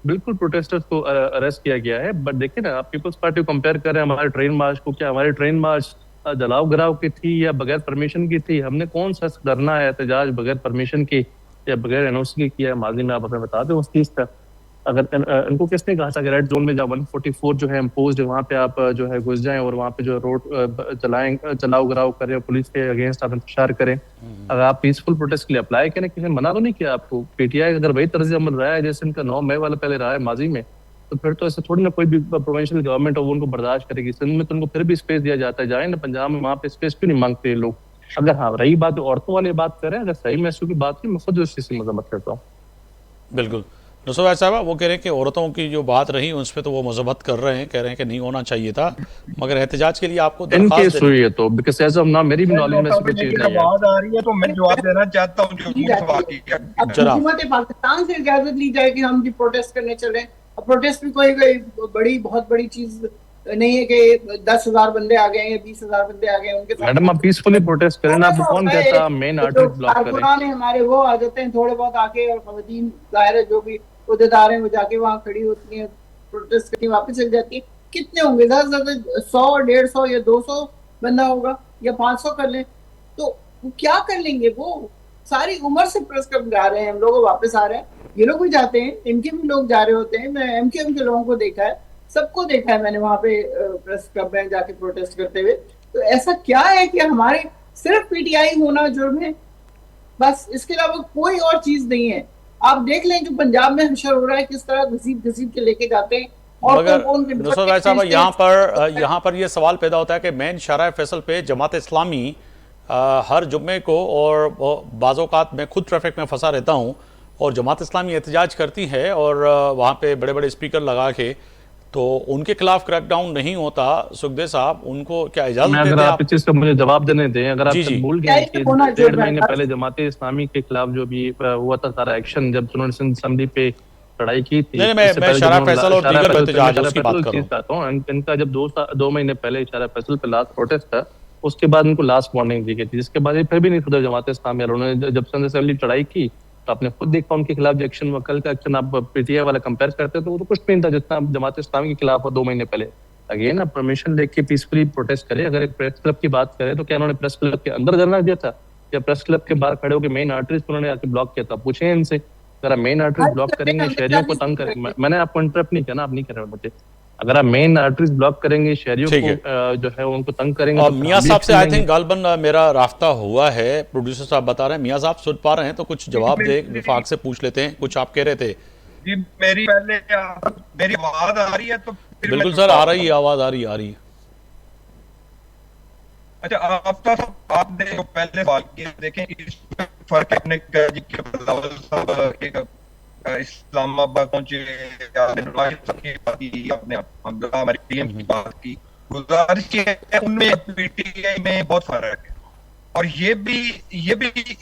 बिल्कुल प्रोटेस्टर्स को अरेस्ट किया गया है, बट देखिए ना, आप पीपल्स पार्टी को कंपेयर कर रहे हैं हमारे ट्रेन मार्च को। क्या हमारी ट्रेन मार्च जलाव गिराव की थी या बगैर परमिशन की थी? हमने कौन सा धरना है एहतजाज बगैर परमिशन की या बगैर एनओसी के किया है माजी में? आप हमें बता दें उस चीज का। अगर इनको किसने कहा था कि रेड जोन में जहाँ 144 जो है इम्पोज है वहाँ पे आप जो है घुस जाएं और वहाँ पे जो रोड जलाओ गिराव करें, पुलिस के अगेंस्ट आप इंतजार करें? अगर आप पीसफुल प्रोटेस्ट के लिए अप्लाई करें, किसी ने मना तो नहीं किया आपको। पीटीआई अगर वही तर्ज अमल रहा है जैसे इनका 9 मई वाला पहले रहा है माजी में, तो फिर तो ऐसे थोड़ी ना कोई भी प्रोविंशियल गवर्नमेंट हो वो उनको बर्दाश्त करेगी। सिंध में तो उनको फिर भी स्पेस दिया जाता है, जाए ना पंजाब में, वहाँ पे स्पेस क्यों नहीं मांगते लोग? अगर हाँ रही बात औरतों वाली बात करें, अगर सही में की बात की, मैं खुद उस चीज से मजम्मत करता हूँ। बिल्कुल नुसरत साहब, वो कह रहे हैं कि औरतों की जो बात रही उस पर तो वो मजम्मत कर रहे हैं, कह रहे हैं कि नहीं होना चाहिए था, मगर एहतजाज के लिए आपको इन दरख्वास्त केस हुई है तो बिकॉज एज ऑफ नाउ मेरी भी नॉलेज में ऐसी कोई चीज नहीं है। आवाज आ रही है तो मैं जवाब देना चाहता हूँ जो दी जाती है। वाकई है। अब जनाब। हुकूमत पाकिस्तान से इजाजत ली जाए कि हम भी प्रोटेस्ट करने चले। अब प्रोटेस्ट भी कोई बहुत बड़ी चीज नहीं है कि 10,000 बंदे आ गए या 20,000 बंदे आ गए उनके साथ। मैडम आप पीसफुली प्रोटेस्ट करें ना, आपको कौन कहता है मेन आर्टरी ब्लॉक करें? कारकुनान है हमारे, वो आ जाते हैं थोड़े बहुत आके, और खवातीन जाहिर है जो भी उहदेदार हैं वो जाके वहाँ खड़ी होती हैं, प्रोटेस्ट करती वापस चल जाती है। कितने होंगे? ज्यादा से ज्यादा 100, 150 या 200 बंदा होगा, या 500 कर लें तो वो क्या कर लेंगे? वो सारी उम्र से प्रेस क्लब जा रहे हैं, हम लोग वापस आ रहे हैं, ये लोग भी जाते हैं, इनके भी लोग जा रहे होते हैं। मैं एमकेएम के लोगों को देखा है, सबको देखा है मैंने वहां पे प्रेस क्लब में जाके प्रोटेस्ट करते हुए। तो ऐसा क्या है कि हमारे सिर्फ पीटीआई होना जुर्म है, बस, इसके अलावा कोई और चीज नहीं है। आप देख लें जो पंजाब में हशर हो रहा है, किस तरह घसीट घसीट के लेके जाते हैं। मगर नुसरत साहब, यहाँ पर ये सवाल पैदा होता है कि मेन शाहराह फैसल पे जमात इस्लामी हर जुम्मे को, और बाज़ औक़ात मैं खुद ट्रैफिक में फंसा रहता हूँ और जमात इस्लामी एहतजाज करती है और वहाँ पे बड़े बड़े स्पीकर लगा के, तो उनके खिलाफ क्रैकडाउन नहीं होता। सुखदेव साहब, उनको क्या इजाजत देते हैं? अगर आप इस चीज का मुझे जवाब देने दें, अगर आप जी, जी। भूल गए कि 1.5 महीने पहले जमात इस्लामी के खिलाफ जो भी हुआ था सारा एक्शन, जब उन्होंने सिंध असेंबली पे लड़ाई की थी। नहीं, मैं शाहराह फैसल और दीगर एहतजाज उसकी बात कर रहा हूँ। इनका जब 2 महीने पहले शाहराह फैसल पे लास्ट प्रोटेस्ट था, उसके बाद इनको लास्ट वार्निंग दी गई थी, जिसके बाद ये फिर भी नहीं सुधर जमात इस्लामी। उन्होंने जब सिंध असेंबली चढ़ाई की तो आपने खुद देखा उनके खिलाफ जो एक्शन, वकल का एक्शन आप पीटीआई वाला कंपेयर करते तो वो तो कुछ नहीं था जितना जमात इस्लामी के खिलाफ 2 महीने पहले। अगेन आप परमिशन लेके पीसफुली प्रोटेस्ट करें। अगर एक प्रेस क्लब की बात करें तो क्या उन्होंने प्रेस क्लब के अंदर धरना दिया था या प्रेस क्लब के बाहर खड़े होकर मेन आर्टरीज उन्होंने आके ब्लॉक किया था? पूछे इनसे। अगर आप मेन आर्टरीज ब्लॉक करेंगे, शहरियों को तंग करेंगे, मैंने आपको इंटरप्ट नहीं किया ना, आप नहीं कर रहे मुझे। अगर आप मेन आर्टरीज ब्लॉक करेंगे, शहरियों को जो है उनको तंग करेंगे। और मियाँ साहब से आई थिंक गालबन मेरा राफ्ता हुआ है, प्रोड्यूसर साहब बता रहे हैं। मियाँ साहब सुन पा रहे हैं तो कुछ जवाब दे, विफाक से पूछ लेते हैं। कुछ आप कह रहे थे जी, मेरी आवाज आ रही है तो बिल्कुल सर, आ रही है, आवाज आ रही है। अच्छा, आपने जो पहले सवाल किया, देखें इसमें फर्क है। अपने इस्लामाबाद पहुंचे, आपने की बात की, गुजारिश की है, उनमें पीटीआई में बहुत फर्क है। और ये भी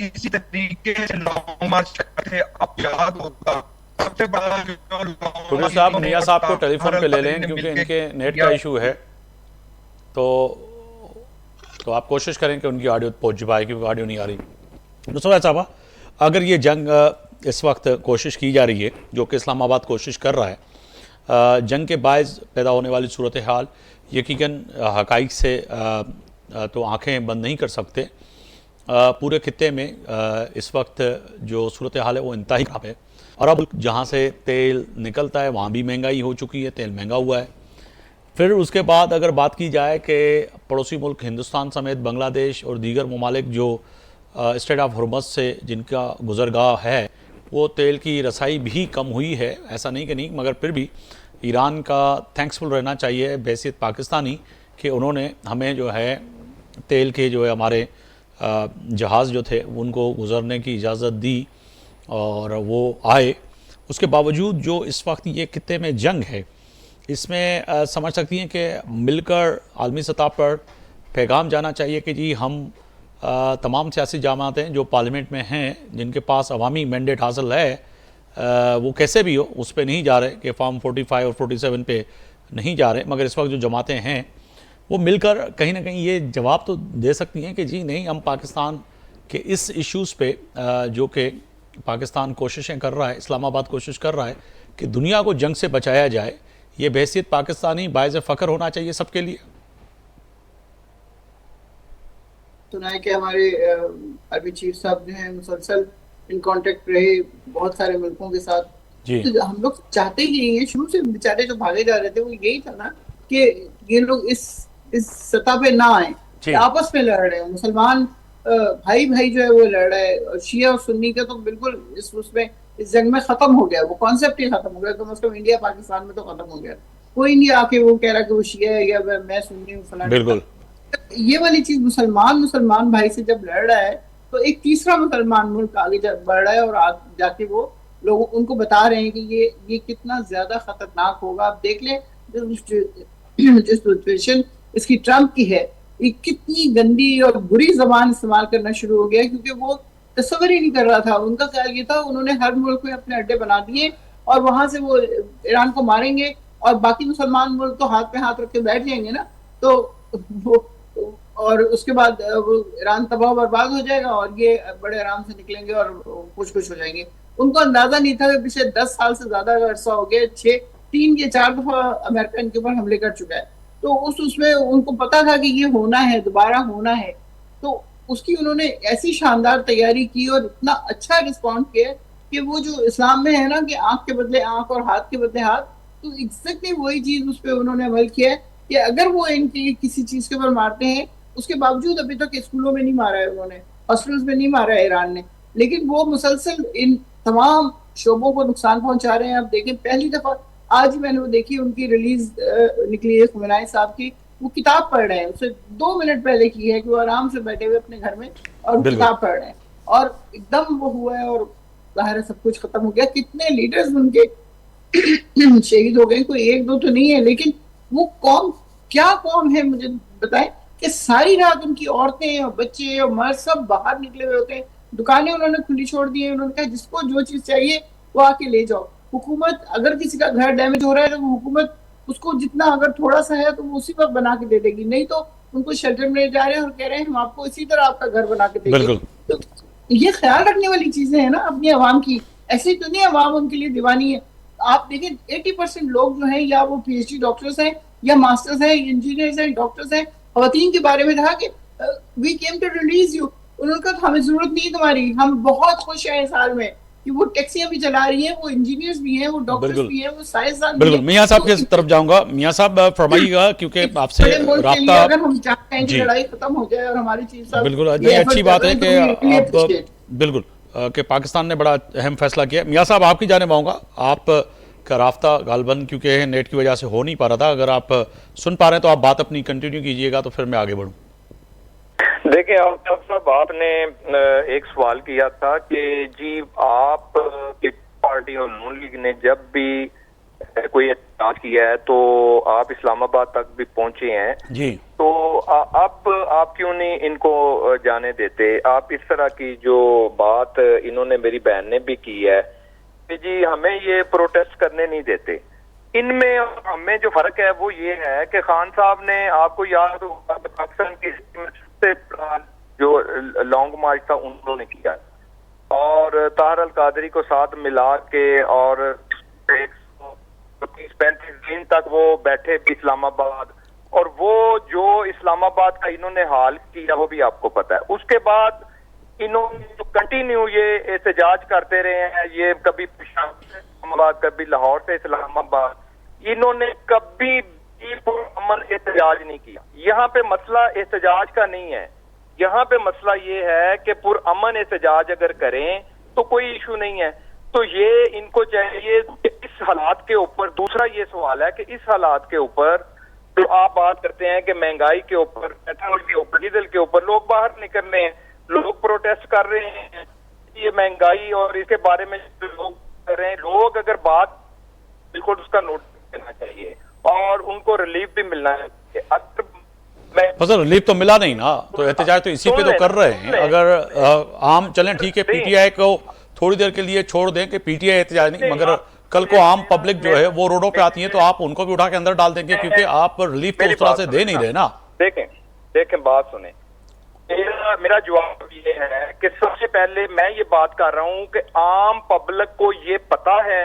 इसी तरीके से लॉन्ग मार्च थे, आप याद होगा सबसे बड़ा प्रोड्यूसर साहब, मियाँ साहब को टेलीफोन पे ले लें क्योंकि इनके नेट का इशू है, तो आप कोशिश करें कि उनकी ऑडियो पहुंच पाए, क्योंकि ऑडियो नहीं आ रही। नुसरत साहब, अगर ये जंग इस वक्त कोशिश की जा रही है, जो कि इस्लामाबाद कोशिश कर रहा है, जंग के बायस पैदा होने वाली सूरत हाल यकीनन हक़ाइक़ से तो आंखें बंद नहीं कर सकते। पूरे खित्ते में इस वक्त जो सूरत हाल है वो इंतहाई ख़राब है। और अब जहाँ से तेल निकलता है वहाँ भी महंगाई हो चुकी है, तेल महंगा हुआ है। फिर उसके बाद अगर बात की जाए कि पड़ोसी मुल्क हिंदुस्तान समेत बांग्लादेश और दीगर ममालिक जो स्ट्रेट ऑफ हॉर्मज़ से जिनका गुजरगाह है, वो तेल की रसाई भी कम हुई है, ऐसा नहीं कि नहीं, मगर फिर भी ईरान का थैंक्सफुल रहना चाहिए बैसियत पाकिस्तानी कि उन्होंने हमें जो है तेल के जो है हमारे जहाज़ जो थे उनको गुज़रने की इजाज़त दी और वो आए। उसके बावजूद जो इस वक्त ये खित्ते में जंग है, इसमें समझ सकती हैं कि मिलकर आलमी सतह पर पैगाम जाना चाहिए कि जी हम तमाम सियासी जमातें जो पार्लियामेंट में हैं, जिनके पास अवामी मैंडेट हासिल है, वो कैसे भी हो उस पर नहीं जा रहे कि फॉर्म 45 और 47 पे नहीं जा रहे, मगर इस वक्त जो जमातें हैं वो मिलकर कहीं ना कहीं ये जवाब तो दे सकती हैं कि जी नहीं, हम पाकिस्तान के इस इश्यूज़ पे जो कि पाकिस्तान कोशिशें कर रहा है, इस्लामाबाद कोशिश कर रहा है कि दुनिया को जंग से बचाया जाए, ये बहैसियत पाकिस्तानी बायज़ फ़ख्र होना चाहिए सबके लिए। सुना है कि हमारे आर्मी चीफ साहब जो हैं मुसलसल इन कांटेक्ट रहे बहुत सारे मुल्कों के साथ। जी। तो हम लोग चाहते ही यही है, शुरू से बेचारे जो भागे जा रहे थे वो यही था ना कि ये लोग इस सतह पे ना आए, आपस में लड़ रहे हैं, मुसलमान भाई भाई जो है वो लड़ रहा है, और शिया और सुन्नी का तो बिल्कुल इस जंग में खत्म हो गया, वो कॉन्सेप्ट ही खत्म हो गया। कम से कम इंडिया पाकिस्तान में तो खत्म हो गया, कोई नहीं आके वो कह रहा कि वो शिया है या मैं सुन्नी हूँ फलाना। बिल्कुल ये वाली चीज मुसलमान भाई से जब लड़ रहा है तो एक तीसरा मुसलमान मुल्क आगे बढ़ रहा है और जाके वो लोग उनको बता रहे हैं कि ये कितना ज्यादा खतरनाक होगा। आप देख लें जिस सिचुएशन इसकी ट्रम्प की है, ये कितनी गंदी और बुरी जबान इस्तेमाल करना शुरू हो गया, क्योंकि वो तस्वर ही नहीं कर रहा था। उनका ख्याल ये था, उन्होंने हर मुल्क में अपने अड्डे बना दिए और वहां से वो ईरान को मारेंगे और बाकी मुसलमान मुल्क तो हाथ पे हाथ रख के बैठ जाएंगे ना, तो वो और उसके बाद वो ईरान तबाह बर्बाद हो जाएगा और ये बड़े आराम से निकलेंगे और खुश हो जाएंगे। उनको अंदाजा नहीं था कि पिछले 10 साल से ज्यादा अरसा हो गया, 3 या 4 दफा अमेरिका इनके ऊपर हमले कर चुका है, तो उसमें उनको पता था कि ये होना है, दोबारा होना है। तो उसकी उन्होंने ऐसी शानदार तैयारी की और इतना अच्छा रिस्पॉन्ड किया कि वो जो इस्लाम में है ना कि आंख के बदले आंख और हाथ के बदले हाथ, तो एग्जैक्टली वही चीज उस पर उन्होंने अमल किया है कि अगर वो इनकी किसी चीज के ऊपर मारते हैं, उसके बावजूद अभी तक स्कूलों में नहीं मारा है उन्होंने, हॉस्पिटल्स में नहीं मारा है ईरान ने, लेकिन वो मुसलसल इन तमाम शोबों को नुकसान पहुंचा रहे हैं। आप देखें, पहली दफा आज मैंने वो देखी, उनकी रिलीज निकली है खुमैनी साहब की, वो किताब पढ़ रहे हैं, उससे 2 मिनट पहले की है कि वो आराम से बैठे हुए अपने घर में और किताब पढ़ रहे हैं, और एकदम वो हुआ है और बाहर सब कुछ खत्म हो गया। कितने लीडर्स उनके शहीद हो गए, कोई 1-2 तो नहीं है, लेकिन वो कौम क्या कौम है मुझे बताएं कि सारी रात उनकी औरतें और बच्चे और मर्द सब बाहर निकले हुए होते हैं, दुकानें उन्होंने खुली छोड़ दी है, उन्होंने कहा जिसको जो चीज चाहिए वो आके ले जाओ। हुकूमत अगर किसी का घर डैमेज हो रहा है तो हुकूमत उसको जितना अगर थोड़ा सा है तो वो उसी वक्त बना के दे देगी, नहीं तो उनको शेल्टर में ले जा रहे हैं और कह रहे हैं हम आपको इसी तरह आपका घर बना के देंगे। तो ये ख्याल रखने वाली चीजें हैं ना अपनी आवाम की, ऐसी तो नहीं आवाम उनके लिए दीवानी है। आप देखिए 80% लोग जो हैं या वो PhD डॉक्टर्स हैं या मास्टर्स हैं, इंजीनियर्स हैं, डॉक्टर्स हैं। खवातीन के बारे में था कि we came to release you, उन्होंने कहा हमें जरूरत नहीं तुम्हारी, हम बहुत खुश हैं इस हाल में कि वो टैक्सियां भी चला रही हैं, वो इंजीनियर्स भी हैं, वो डॉक्टर्स भी हैं, वो साइंसदान। बिल्कुल, मियां साहब की तरफ जाऊंगा। मियां साहब फरमाइएगा, क्योंकि आपसे राब्ता, अगर हम चाहते हैं कि लड़ाई खत्म हो जाए और हमारी चीज सब बिल्कुल अच्छी बात है कि आप बिल्कुल कि पाकिस्तान ने बड़ा अहम फैसला किया। मियां साहब आपकी जानिब आऊँगा, आप का राब्ता गालबन क्योंकि नेट की वजह से हो नहीं पा रहा था, अगर आप सुन पा रहे हैं तो आप बात अपनी कंटिन्यू कीजिएगा तो फिर मैं आगे बढ़ूँ। देखिए आफ्ताब साहब, आपने एक सवाल किया था कि जी आप की पार्टी और नून लीग ने जब भी कोई एहतजाज किया है तो आप इस्लामाबाद तक भी पहुंचे हैं जी, तो अब आप क्यों नहीं इनको जाने देते? आप इस तरह की जो बात इन्होंने, मेरी बहन ने भी की है कि जी हमें ये प्रोटेस्ट करने नहीं देते, इनमें और हमें जो फर्क है वो ये है कि खान साहब ने, आपको याद होगा पाकिस्तान की से जो लॉन्ग मार्च था उन्होंने किया और ताहिर अल कादरी को साथ मिला के और 35 दिन तक वो बैठे भी इस्लामाबाद, और वो जो इस्लामाबाद का इन्होंने हाल किया वो भी आपको पता है। उसके बाद इन्होंने तो कंटिन्यू ये एहतजाज करते रहे हैं, ये कभी इस्लामाबाद कभी लाहौर से इस्लामाबाद, इन्होंने कभी कि पुरअमन एहतजाज नहीं किया। यहाँ पे मसला एहतजाज का नहीं है, यहाँ पे मसला ये है कि पुरअमन एहतजाज अगर करें तो कोई इशू नहीं है। तो ये इनको चाहिए कि इस हालात के ऊपर, दूसरा ये सवाल है कि इस हालात के ऊपर तो आप बात करते हैं कि महंगाई के ऊपर, पेट्रोल के ऊपर, डीजल के ऊपर लोग बाहर निकल रहे हैं, लोग प्रोटेस्ट कर रहे हैं, ये महंगाई और इसके बारे में लोग कर रहे हैं। लोग अगर बात बिल्कुल उसका नोटिस देना चाहिए और उनको रिलीफ भी मिलना चाहिए। अगर सर रिलीफ तो मिला नहीं ना, तो एहतजाज तो इसी पे तो कर रहे हैं। अगर आम चलें ठीक है, पीटीआई को थोड़ी देर के लिए छोड़ दें कि पीटीआई एहतजाज नहीं, मगर कल को आम पब्लिक जो है वो रोडों पे आती है तो आप उनको भी उठा के अंदर डाल देंगे, क्योंकि आप रिलीफ तो उस तरह से दे नहीं रहे ना। देखें बात सुने, मेरा जवाब ये है कि सबसे पहले मैं ये बात कर रहा हूं कि आम पब्लिक को ये पता है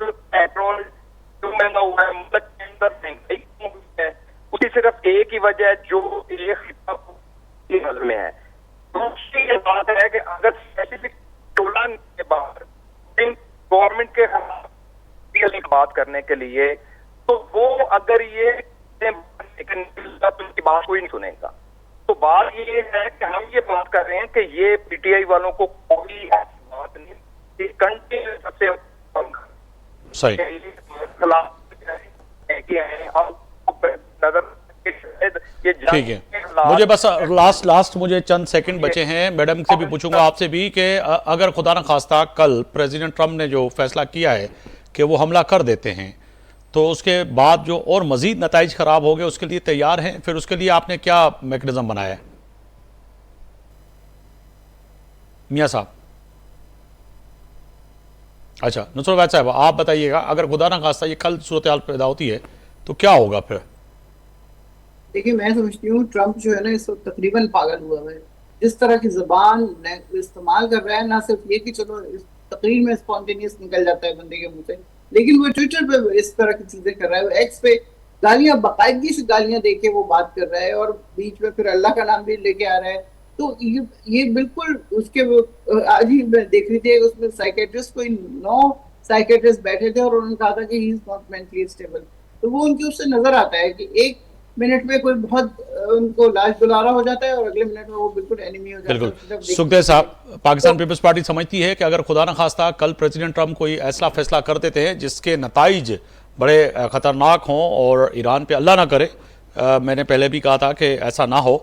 पेट्रोल क्यों महंगा हुआ है, मतलब के अंदर महंगाई क्यों हुई है। उसकी सिर्फ एक ही वजह है जो एक हल में है। दूसरी ये बात है कि अगर स्पेसिफिक टोला के बाद गवर्नमेंट के खिलाफ बात करने के लिए, तो वो अगर ये उनकी बात कोई नहीं सुनेगा। तो बात ये है कि हम ये बात कर रहे हैं कि ये पीटीआई वालों को कोई बात नहीं, कंटिन्यू सबसे सही ठीक है। मुझे बस लास्ट मुझे चंद सेकंड बचे हैं, मैडम से भी पूछूंगा आपसे भी कि अगर खुदा न खास्ता कल प्रेसिडेंट ट्रंप ने जो फैसला किया है कि वो हमला कर देते हैं, तो उसके बाद जो और मजीद नताइज खराब हो गए उसके लिए तैयार हैं? फिर उसके लिए आपने क्या मैकेनिज्म बनाया है मियाँ साहब? अच्छा नुसरत वैद साहब आप बताइएगा, अगर खुदा न खास्ता ये कल सूरत हाल पैदा होती है तो क्या होगा फिर? देखिए मैं समझती हूँ ट्रंप जो है ना इस वक्त तकरीबन पागल हुआ है। जिस तरह की जबान इस्तेमाल कर रहा है, ना सिर्फ ये कि चलो इस तकरीर में स्पॉन्टेनियस निकल जाता है बंदे के मुंह से, लेकिन वो ट्विटर पे इस तरह की चीजें कर रहा है, वो एक्स पे गालियां, बाकायदगी से गालियां देके वो बात कर रहा है और बीच में फिर अल्लाह का नाम भी लेके आ रहा है। तो ये बिल्कुल उसके आज ही मैं देख रही थी उसमें साइकेट्रिस्ट, कोई 9 साइकेट्रिस्ट बैठे थे और उन्होंने कहा था कि he is not mentally stable. तो वो उनके उससे नजर आता है कि एक मिनट में कोई बहुत उनको लाश दुलारा हो जाता है और अगले मिनट में वो बिल्कुल एनिमी हो जाता है। बिल्कुल सुखदेव साहब, पाकिस्तान पीपल्स पार्टी समझती है कि अगर खुदा न खास्ता कल प्रेसिडेंट ट्रंप कोई ऐसा फैसला कर देते हैं जिसके नताइज बड़े खतरनाक हों और ईरान पे अल्लाह ना करे, मैंने पहले भी कहा था कि ऐसा ना हो,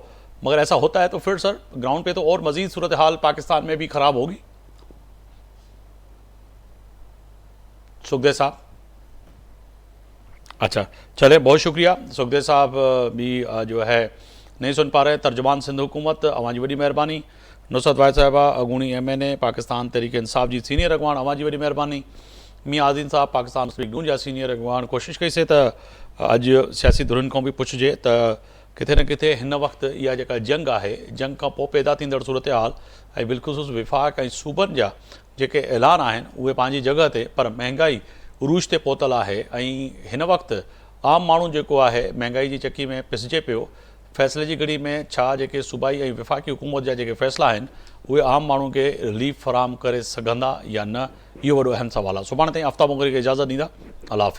मगर ऐसा होता है तो फिर सर ग्राउंड पे तो और मजीद सूरत हाल पाकिस्तान में भी खराब होगी। सुखदेव साहब अच्छा चले, बहुत शुक्रिया। सुखदेव साहब भी जो है नहीं सुन पा रहे, तर्जमान सिंध हुकूमत, अवां जी वॾी महिरबानी। नुसरत वाहिद साहिबा अगूणी MNA पाकिस्तान तहरीक इंसाफ जी सीनियर अगवान, अवां जी वॾी महिरबानी। मियाँ आज़ीन साहब पाकिस्तान मुस्लिम लीग नून जा सीनियर अगवान। कोशिश कईसीं त अॼु सियासी धुरियुनि खां बि पुछिजे त किथे न किथे हिन वक़्तु इहा जेका जंग आहे, जंग खां पोइ पैदा थींदड़ सूरत हाल ऐं बिलख़ुसूस विफ़ाक़ ऐं सूबनि जा जेके ऐलान आहिनि उहे पंहिंजी जॻह ते, पर महांगाई उरूज ते पहुतल आहे ऐं हिन वक़्तु आम माण्हू जेको आहे महांगाई जी चकी में पिसजे पियो। फ़ैसिले जी घड़ी में छा जेके सूबाई ऐं विफ़ाक़ी हुकूमत जा जेके फ़ैसिला आहिनि उहे आम माण्हू खे रिलीफ फ़राहम करे सघंदा या न, इहो वॾो अहम सवाल आहे। सुभाणे ताईं आफ्ताब मुगरी खे इजाज़त ॾींदा। अल्लाह हाफ़िज़।